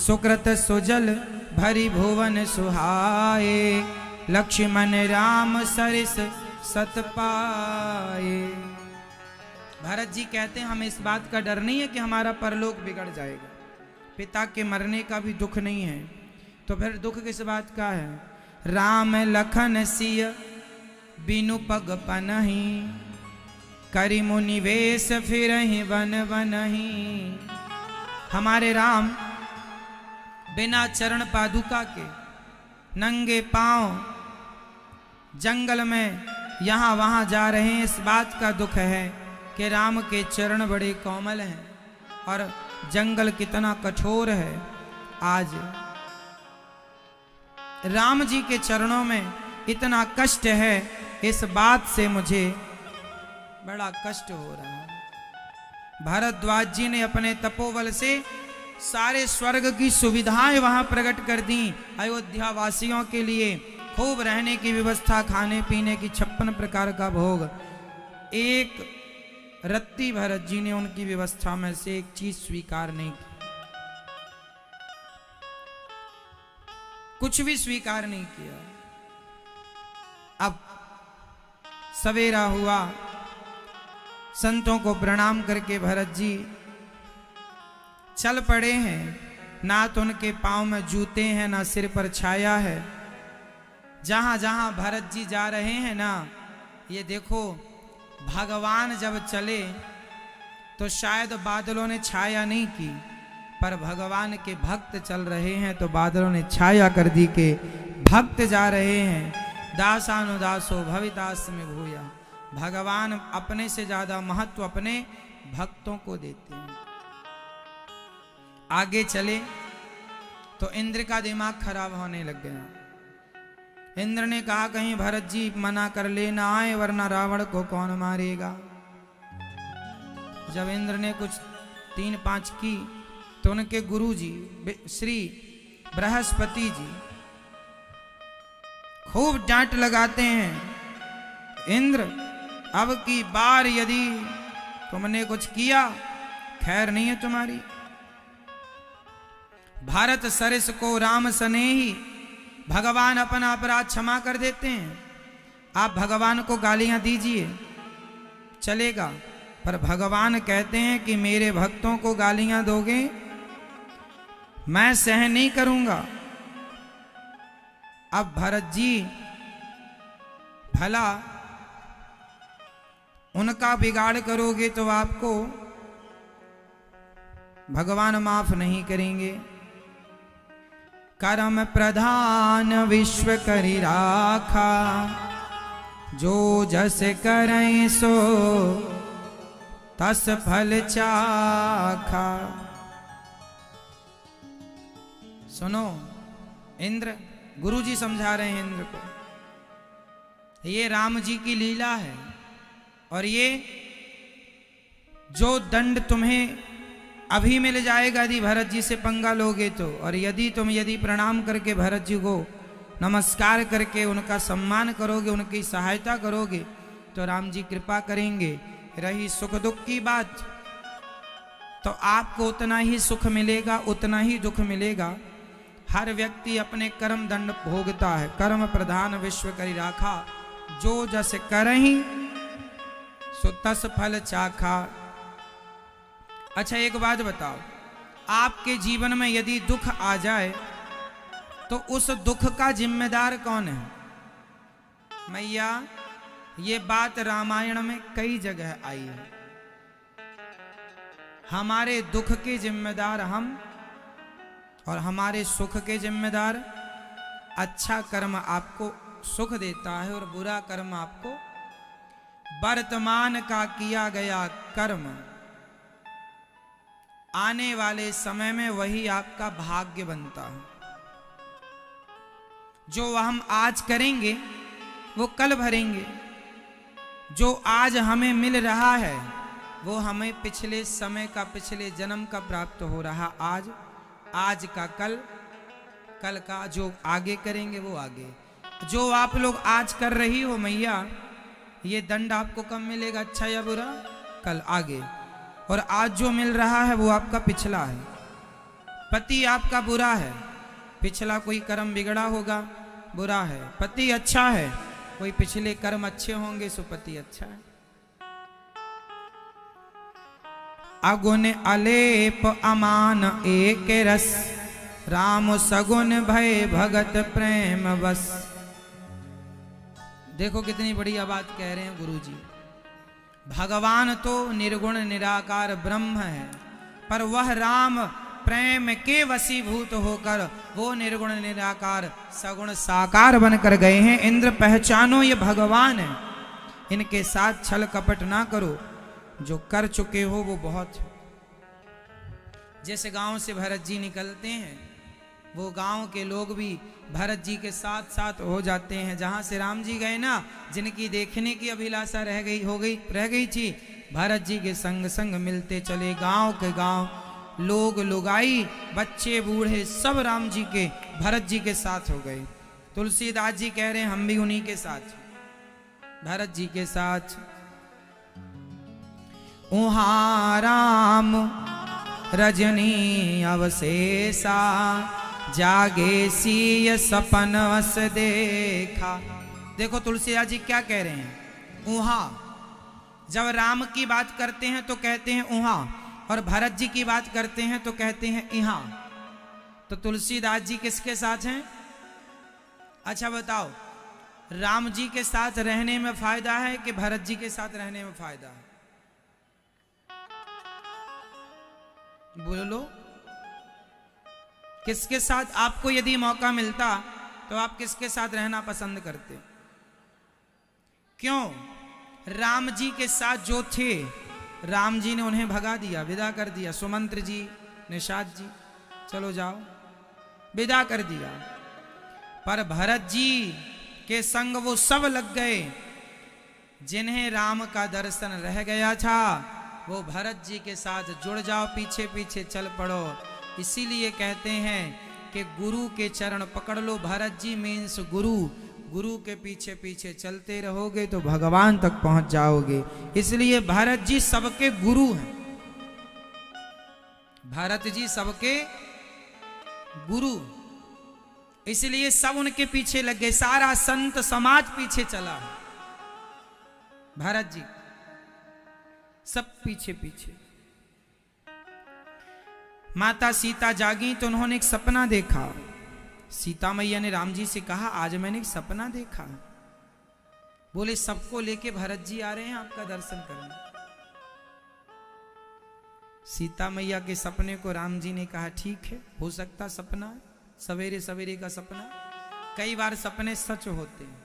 सुकृत सुजल भरी भुवन सुहाए लक्ष्मण राम सरिस सत पाए। भरत जी कहते हैं हमें इस बात का डर नहीं है कि हमारा परलोक बिगड़ जाएगा, पिता के मरने का भी दुख नहीं है, तो फिर दुख किस बात का है? राम लखन सिय बिनु पग पनहि करि मुनि वेश फिरहि वन वनहि। हमारे राम बिना चरण पादुका के नंगे पांव जंगल में यहाँ वहाँ जा रहे हैं, इस बात का दुख है कि राम के चरण बड़े कोमल हैं और जंगल कितना कठोर है। आज राम जी के चरणों में इतना कष्ट है, इस बात से मुझे बड़ा कष्ट हो रहा है। भारद्वाज जी ने अपने तपोबल से सारे स्वर्ग की सुविधाएं वहां प्रकट कर दी। अयोध्या वासियों के लिए खूब रहने की व्यवस्था, खाने पीने की 56 प्रकार का भोग। एक रत्ती भरत जी ने उनकी व्यवस्था में से एक चीज स्वीकार नहीं की, कुछ भी स्वीकार नहीं किया। अब सवेरा हुआ, संतों को प्रणाम करके भरत जी चल पड़े हैं, ना तो उनके पांव में जूते हैं, ना सिर पर छाया है। जहां जहां भरत जी जा रहे हैं ना, ये देखो भगवान जब चले तो शायद बादलों ने छाया नहीं की, पर भगवान के भक्त चल रहे हैं तो बादलों ने छाया कर दी के भक्त जा रहे हैं। दासानुदासो भवितास में भूया, भगवान अपने से ज्यादा महत्व अपने भक्तों को देते हैं। आगे चले तो इंद्र का दिमाग खराब होने लग गया। इंद्र ने कहा कहीं भरत जी मना कर लेना आए, वरना रावण को कौन मारेगा। जब इंद्र ने कुछ 3-5 की तो उनके गुरु जी श्री बृहस्पति जी खूब डांट लगाते हैं। इंद्र, अब की बार यदि तुमने कुछ किया खैर नहीं है तुम्हारी। भारत सरस को राम स्नेही, भगवान अपना अपराध क्षमा कर देते हैं। आप भगवान को गालियां दीजिए चलेगा, पर भगवान कहते हैं कि मेरे भक्तों को गालियां दोगे मैं सहन नहीं करूंगा। अब भरत जी भला उनका बिगाड़ करोगे तो आपको भगवान माफ नहीं करेंगे। कर्म प्रधान विश्व करि राखा, जो जस करें सो तस फल चाखा। सुनो, इंद्र, गुरु जी समझा रहे हैं इंद्र को, ये राम जी की लीला है और ये जो दंड तुम्हें अभी मिल जाएगा यदि भरत जी से पंगा लोगे तो, और यदि प्रणाम करके भरत जी को नमस्कार करके उनका सम्मान करोगे, उनकी सहायता करोगे तो राम जी कृपा करेंगे। रही सुख दुख की बात, तो आपको उतना ही सुख मिलेगा, उतना ही दुख मिलेगा। हर व्यक्ति अपने कर्म दंड भोगता है। कर्म प्रधान विश्व करि राखा, जो जस करहि सो तस फल चाखा। अच्छा एक बात बताओ, आपके जीवन में यदि दुख आ जाए तो उस दुख का जिम्मेदार कौन है? मैया, ये बात रामायण में कई जगह आई है। हमारे दुख के जिम्मेदार हम और हमारे सुख के जिम्मेदार। अच्छा कर्म आपको सुख देता है और बुरा कर्म आपको वर्तमान का किया गया कर्म आने वाले समय में वही आपका भाग्य बनता है। जो हम आज करेंगे वो कल भरेंगे। जो आज हमें मिल रहा है वो हमें पिछले समय का, पिछले जन्म का प्राप्त हो रहा आज का कल, कल का जो आगे करेंगे वो आगे। जो आप लोग आज कर रही हो मैया, ये दंड आपको कब मिलेगा, अच्छा या बुरा, कल आगे। और आज जो मिल रहा है वो आपका पिछला है। पति आपका बुरा है, पिछला कोई कर्म बिगड़ा होगा, बुरा है। पति अच्छा है, कोई पिछले कर्म अच्छे होंगे सो पति अच्छा है। अगुण अलेप अमान एक रस, राम सगुन भय भगत प्रेम बस। देखो कितनी बढ़िया बात कह रहे हैं गुरुजी। भगवान तो निर्गुण निराकार ब्रह्म है, पर वह राम प्रेम के वशीभूत होकर वो निर्गुण निराकार सगुण साकार बनकर गए हैं। इंद्र पहचानो ये भगवान है, इनके साथ छल कपट ना करो। जो कर चुके हो वो बहुत है। जिस गांव से भरत जी निकलते हैं वो गांव के लोग भी भरत जी के साथ साथ हो जाते हैं। जहां से राम जी गए ना, जिनकी देखने की अभिलाषा रह गई थी, भरत जी के संग संग मिलते चले। गांव के गांव, लोग लुगाई, बच्चे बूढ़े सब राम जी के, भरत जी के साथ हो गए। तुलसीदास जी कह रहे हैं हम भी उन्हीं के साथ, भरत जी के साथ। उहाँ राम रजनी अवशेषा, जागे सीय सपन वस देखा। देखो तुलसीदास जी क्या कह रहे हैं, उहाँ। जब राम की बात करते हैं तो कहते हैं उहाँ, और भरत जी की बात करते हैं तो कहते हैं यहाँ। तो तुलसीदास जी किसके साथ हैं? अच्छा बताओ, राम जी के साथ रहने में फायदा है कि भरत जी के साथ रहने में फायदा है? बोलो, किसके साथ आपको यदि मौका मिलता तो आप किसके साथ रहना पसंद करते? क्यों? राम जी के साथ जो थे, राम जी ने उन्हें भगा दिया, विदा कर दिया। सुमंत्र जी, निषाद जी, चलो जाओ, विदा कर दिया। पर भरत जी के संग वो सब लग गए जिन्हें राम का दर्शन रह गया था। वो भरत जी के साथ जुड़ जाओ, पीछे पीछे चल पड़ो। इसीलिए कहते हैं कि गुरु के चरण पकड़ लो। भरत जी मीन्स गुरु, गुरु के पीछे पीछे चलते रहोगे तो भगवान तक पहुंच जाओगे। इसलिए भरत जी सबके गुरु हैं। भरत जी सबके गुरु, इसलिए सब उनके पीछे लग गए। सारा संत समाज पीछे चला है, भरत जी सब पीछे पीछे। माता सीता जागी तो उन्होंने एक सपना देखा। सीता मैया ने राम जी से कहा, आज मैंने एक सपना देखा। बोले, सबको लेके भरत जी आ रहे हैं आपका दर्शन करने। सीता मैया के सपने को राम जी ने कहा, ठीक है, हो सकता सपना, सवेरे सवेरे का सपना। कई बार सपने सच होते हैं,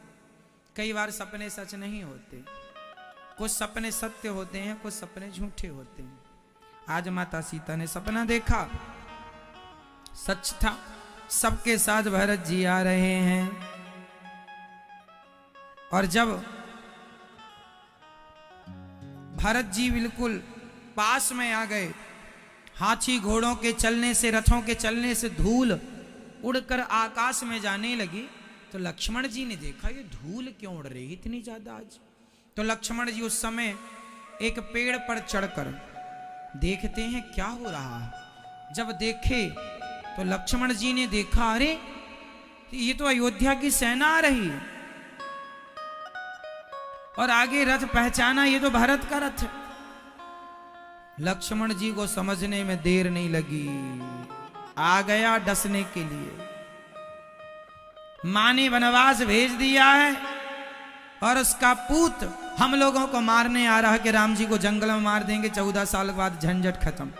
कई बार सपने सच नहीं होते। कुछ सपने सत्य होते हैं, कुछ सपने झूठे होते हैं। आज माता सीता ने सपना देखा, सच था। सबके साथ भरत जी आ रहे हैं। और जब भरत जी बिल्कुल पास में आ गए, हाथी घोड़ों के चलने से, रथों के चलने से धूल उड़कर आकाश में जाने लगी। तो लक्ष्मण जी ने देखा, ये धूल क्यों उड़ रही इतनी ज्यादा आज। तो लक्ष्मण जी उस समय एक पेड़ पर चढ़कर देखते हैं क्या हो रहा है। जब देखे तो लक्ष्मण जी ने देखा, अरे ये तो अयोध्या की सेना आ रही है। और आगे रथ पहचाना, ये तो भरत का रथ है। लक्ष्मण जी को समझने में देर नहीं लगी, आ गया डसने के लिए। मां ने वनवास भेज दिया है और उसका पूत हम लोगों को मारने आ रहा है कि राम जी को जंगल में मार देंगे, 14 साल बाद झंझट खत्म।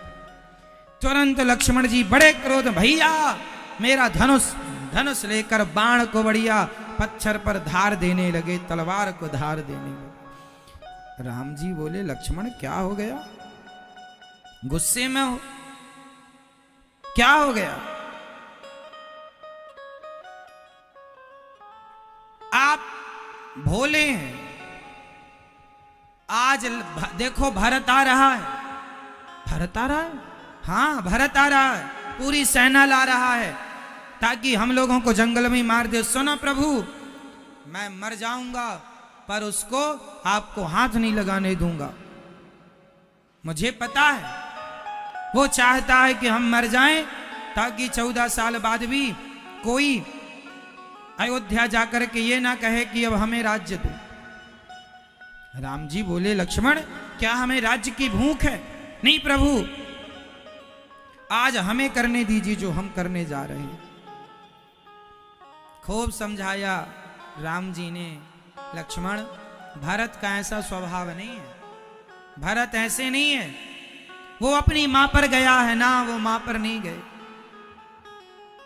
तुरंत लक्ष्मण जी बड़े क्रोध, भैया मेरा धनुष लेकर बाण को बढ़िया पत्थर पर धार देने लगे, तलवार को धार देने लगे। राम जी बोले, लक्ष्मण क्या हो गया, गुस्से में हो, क्या हो गया? आप भोले हैं। आज देखो भरत आ रहा है, भरत आ रहा है, हाँ भरत आ रहा है, पूरी सेना ला रहा है ताकि हम लोगों को जंगल में मार दे। सुनो प्रभु, मैं मर जाऊंगा पर उसको आपको हाथ नहीं लगाने दूंगा। मुझे पता है वो चाहता है कि हम मर जाएं ताकि 14 साल बाद भी कोई अयोध्या जाकर के ये ना कहे कि अब हमें राज्य दो। राम जी बोले, लक्ष्मण क्या हमें राज्य की भूख है? नहीं प्रभु, आज हमें करने दीजिए जो हम करने जा रहे हैं। खूब समझाया राम जी ने, लक्ष्मण भरत का ऐसा स्वभाव नहीं है, भरत ऐसे नहीं है। वो अपनी मां पर गया है ना, वो मां पर नहीं गए।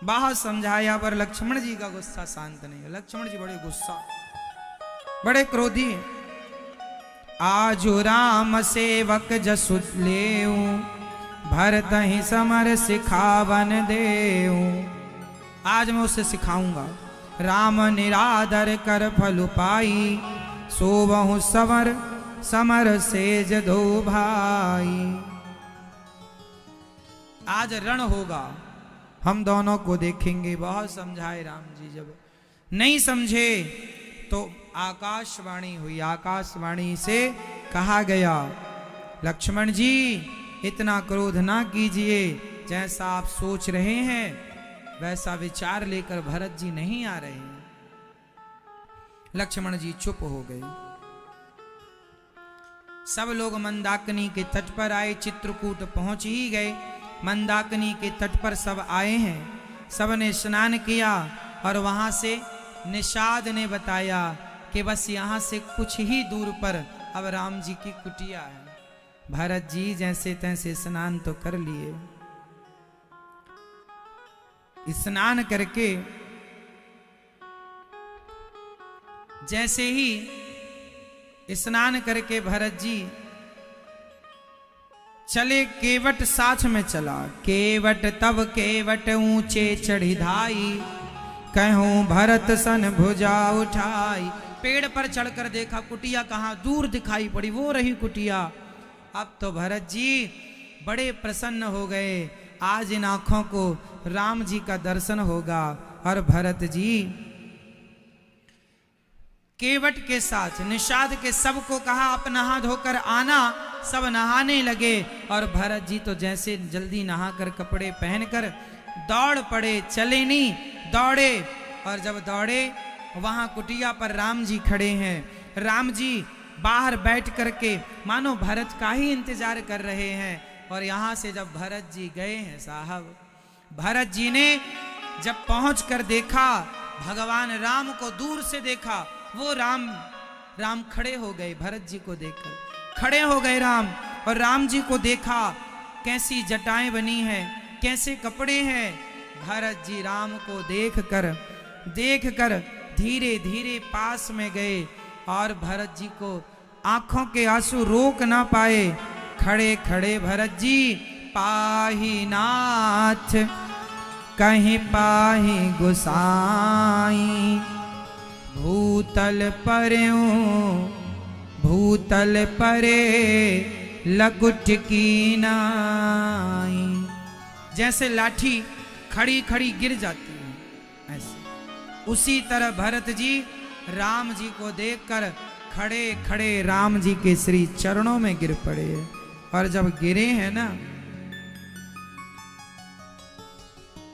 बहुत समझाया पर लक्ष्मण जी का गुस्सा शांत नहीं है। लक्ष्मण जी बड़े गुस्सा, बड़े क्रोधी हैं। आजो राम सेवक जसु लेऊ, भरत ही समर सिखावन देऊ। आज मैं उसे सिखाऊंगा, राम निरादर कर फल पाई, सोबहु समर समर सेज दो भाई। आज रण होगा, हम दोनों को देखेंगे। बहुत समझाए राम जी, जब नहीं समझे तो आकाशवाणी हुई। आकाशवाणी से कहा गया, लक्ष्मण जी इतना क्रोध ना कीजिए, जैसा आप सोच रहे हैं वैसा विचार लेकर भरत जी नहीं आ रहे हैं। लक्ष्मण जी चुप हो गए। सब लोग मंदाकिनी के तट पर आए, चित्रकूट पहुंच ही गए। मंदाकिनी के तट पर सब आए हैं, सबने स्नान किया और वहां से निषाद ने बताया कि बस यहाँ से कुछ ही दूर पर अब राम जी की कुटिया है। भरत जी जैसे तैसे स्नान तो कर लिए। स्नान करके जैसे ही स्नान करके भरत जी चले, केवट साथ में चला। केवट तब केवट ऊंचे चढ़ी धाई, कहूं भरत सन भुजा उठाई। पेड़ पर चढ़कर देखा कुटिया कहाँ, दूर दिखाई पड़ी, वो रही कुटिया। अब तो भरत जी बड़े प्रसन्न हो गए, आज इन आंखों को राम जी का दर्शन होगा। और भरत जी केवट के साथ निषाद के सबको कहा आप नहा धोकर आना। सब नहाने लगे और भरत जी तो जैसे जल्दी नहाकर कपड़े पहनकर दौड़ पड़े, चले नहीं दौड़े। और जब दौड़े वहां कुटिया पर राम जी खड़े हैं। राम जी बाहर बैठ करके मानो भरत का ही इंतजार कर रहे हैं। और यहां से जब भरत जी गए हैं साहब, भरत जी ने जब पहुंच कर देखा, भगवान राम को दूर से देखा, वो राम खड़े हो गए। भरत जी को देखकर खड़े हो गए राम। और राम जी को देखा कैसी जटाएं बनी हैं, कैसे कपड़े हैं। भरत जी राम को देखकर धीरे धीरे पास में गए और भरत जी को आंखों के आंसू रोक ना पाए। खड़े खड़े भरत जी पाही नाथ कहीं पाही गुसाई, भूतल परे लकुट की नाई। जैसे लाठी खड़ी खड़ी गिर जाती है ऐसे, उसी तरह भरत जी राम जी को देखकर खड़े खड़े राम जी के श्री चरणों में गिर पड़े। और जब गिरे हैं ना,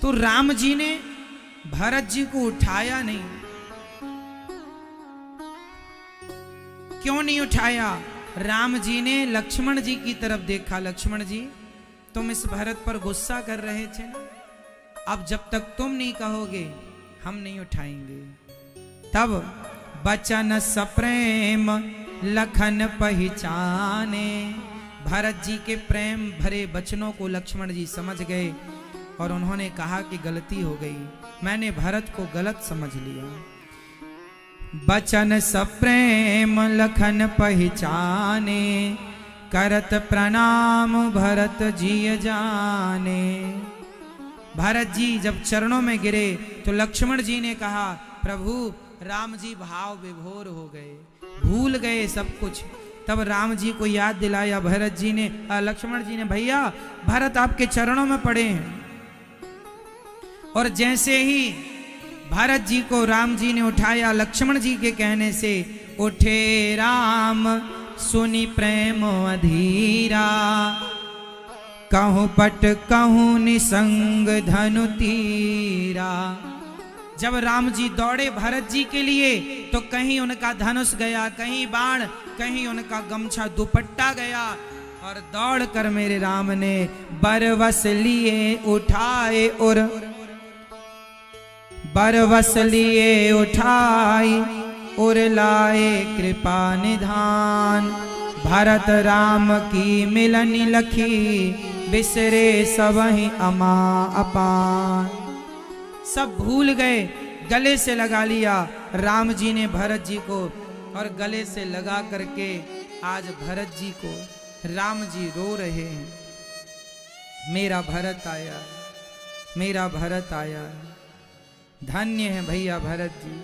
तो राम जी ने भरत जी को उठाया नहीं। क्यों नहीं उठाया? राम जी ने लक्ष्मण जी की तरफ देखा। लक्ष्मण जी तुम इस भरत पर गुस्सा कर रहे थे ना, अब जब तक तुम नहीं कहोगे हम नहीं उठाएंगे। तब बचन सप्रेम लखन पहचाने, भरत जी के प्रेम भरे बचनों को लक्ष्मण जी समझ गए और उन्होंने कहा कि गलती हो गई, मैंने भरत को गलत समझ लिया। बचन सप्रेम लखन पहचाने, करत प्रणाम भरत जी जाने। भरत जी जब चरणों में गिरे तो लक्ष्मण जी ने कहा प्रभु राम जी भाव विभोर हो गए, भूल गए सब कुछ। तब राम जी को याद दिलाया भरत जी ने, लक्ष्मण जी ने, भैया भरत आपके चरणों में पड़े हैं। और जैसे ही भरत जी को राम जी ने उठाया, लक्ष्मण जी के कहने से उठे राम सुनी प्रेम अधीरा, कहूं पट कहूं निसंग धनु तीरा। जब राम जी दौड़े भरत जी के लिए तो कहीं उनका धनुष गया, कहीं बाण, कहीं उनका गमछा दुपट्टा गया। और दौड़ कर मेरे राम ने बरवस लिए उठाए और बरवस लिए उठाई और लाए कृपा निधान। भरत राम की मिलनी लखी बिसरे सबहि अमा अपान। सब भूल गए, गले से लगा लिया राम जी ने भरत जी को, और गले से लगा करके आज भरत जी को राम जी रो रहे हैं, मेरा भरत आया, मेरा भरत आया। धन्य है भैया भरत जी।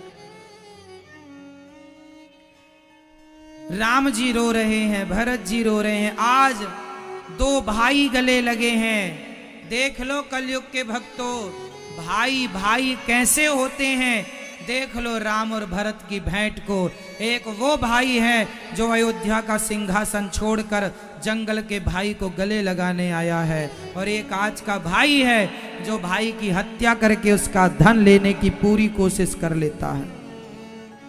राम जी रो रहे हैं, भरत जी रो रहे हैं। आज दो भाई गले लगे हैं। देख लो कलयुग के भक्तों, भाई भाई कैसे होते हैं। देख लो राम और भरत की भेंट को। एक वो भाई है जो अयोध्या का सिंहासन छोड़कर जंगल के भाई को गले लगाने आया है, और एक आज का भाई है जो भाई की हत्या करके उसका धन लेने की पूरी कोशिश कर लेता है,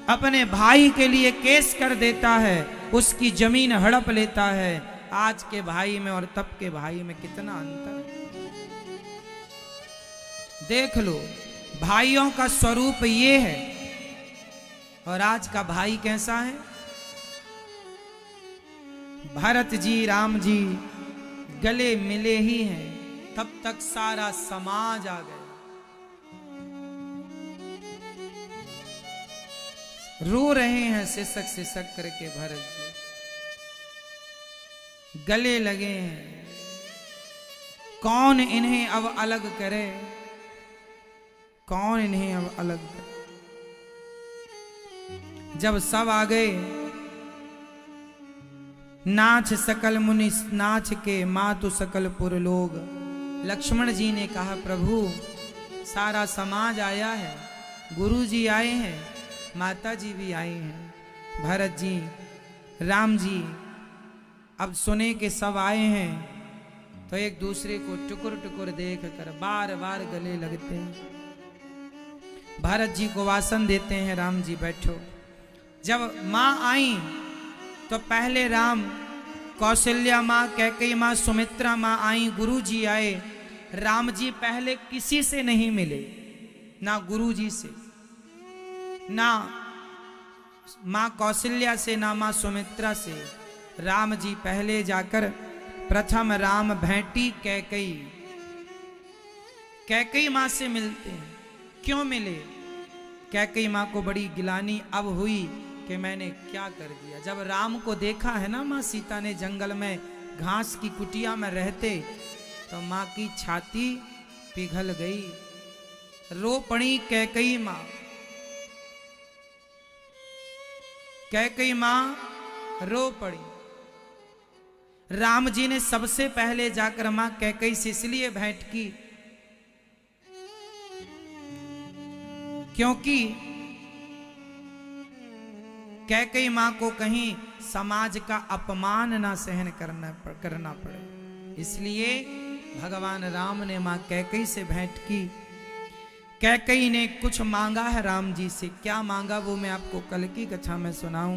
अपने भाई के लिए केस कर देता है। उसकी जमीन हड़प लेता है। आज के भाई में और तब के भाई में कितना अंतर है, देख लो। भाइयों का स्वरूप ये है और आज का भाई कैसा है। भरत जी राम जी गले मिले ही हैं, तब तक सारा समाज आ गया। रो रहे हैं सिसक सिसक करके भरत जी, गले लगे हैं। कौन इन्हें अब अलग करे, कौन इन्हें अब अलग करे। जब सब आ गए, नाच सकल मुनि नाच के, मातु सकल पुर लोग। लक्ष्मण जी ने कहा प्रभु सारा समाज आया है, गुरु जी आए हैं, माता जी भी आई हैं, भरत जी राम जी अब सुने के सब आए हैं, तो एक दूसरे को टुकुर टुकुर देख कर बार बार गले लगते हैं। भरत जी को वासन देते हैं, राम जी बैठो। जब माँ आई तो पहले राम, कौशल्या माँ, कैकेयी माँ, सुमित्रा माँ आई, गुरु जी आए। राम जी पहले किसी से नहीं मिले, ना गुरु जी से, ना माँ कौशल्या से, ना माँ सुमित्रा से। राम जी पहले जाकर प्रथम राम भेंटी कैकेयी, कैकेयी माँ से मिलते हैं। क्यों मिले? कैकेयी माँ को बड़ी गिलानी अब हुई कि मैंने क्या कर दिया। जब राम को देखा है ना माँ सीता ने जंगल में घास की कुटिया में रहते, तो माँ की छाती पिघल गई, रो पड़ी कैकेयी माँ। कैकेयी माँ रो पड़ी। राम जी ने सबसे पहले जाकर माँ कैकेयी से इसलिए भेंट की क्योंकि कैकेयी माँ को कहीं समाज का अपमान ना सहन करना पड़े, इसलिए भगवान राम ने माँ कैकेयी से भेंट की। कैकेयी ने कुछ मांगा है राम जी से। क्या मांगा वो मैं आपको कल की कथा में सुनाऊं।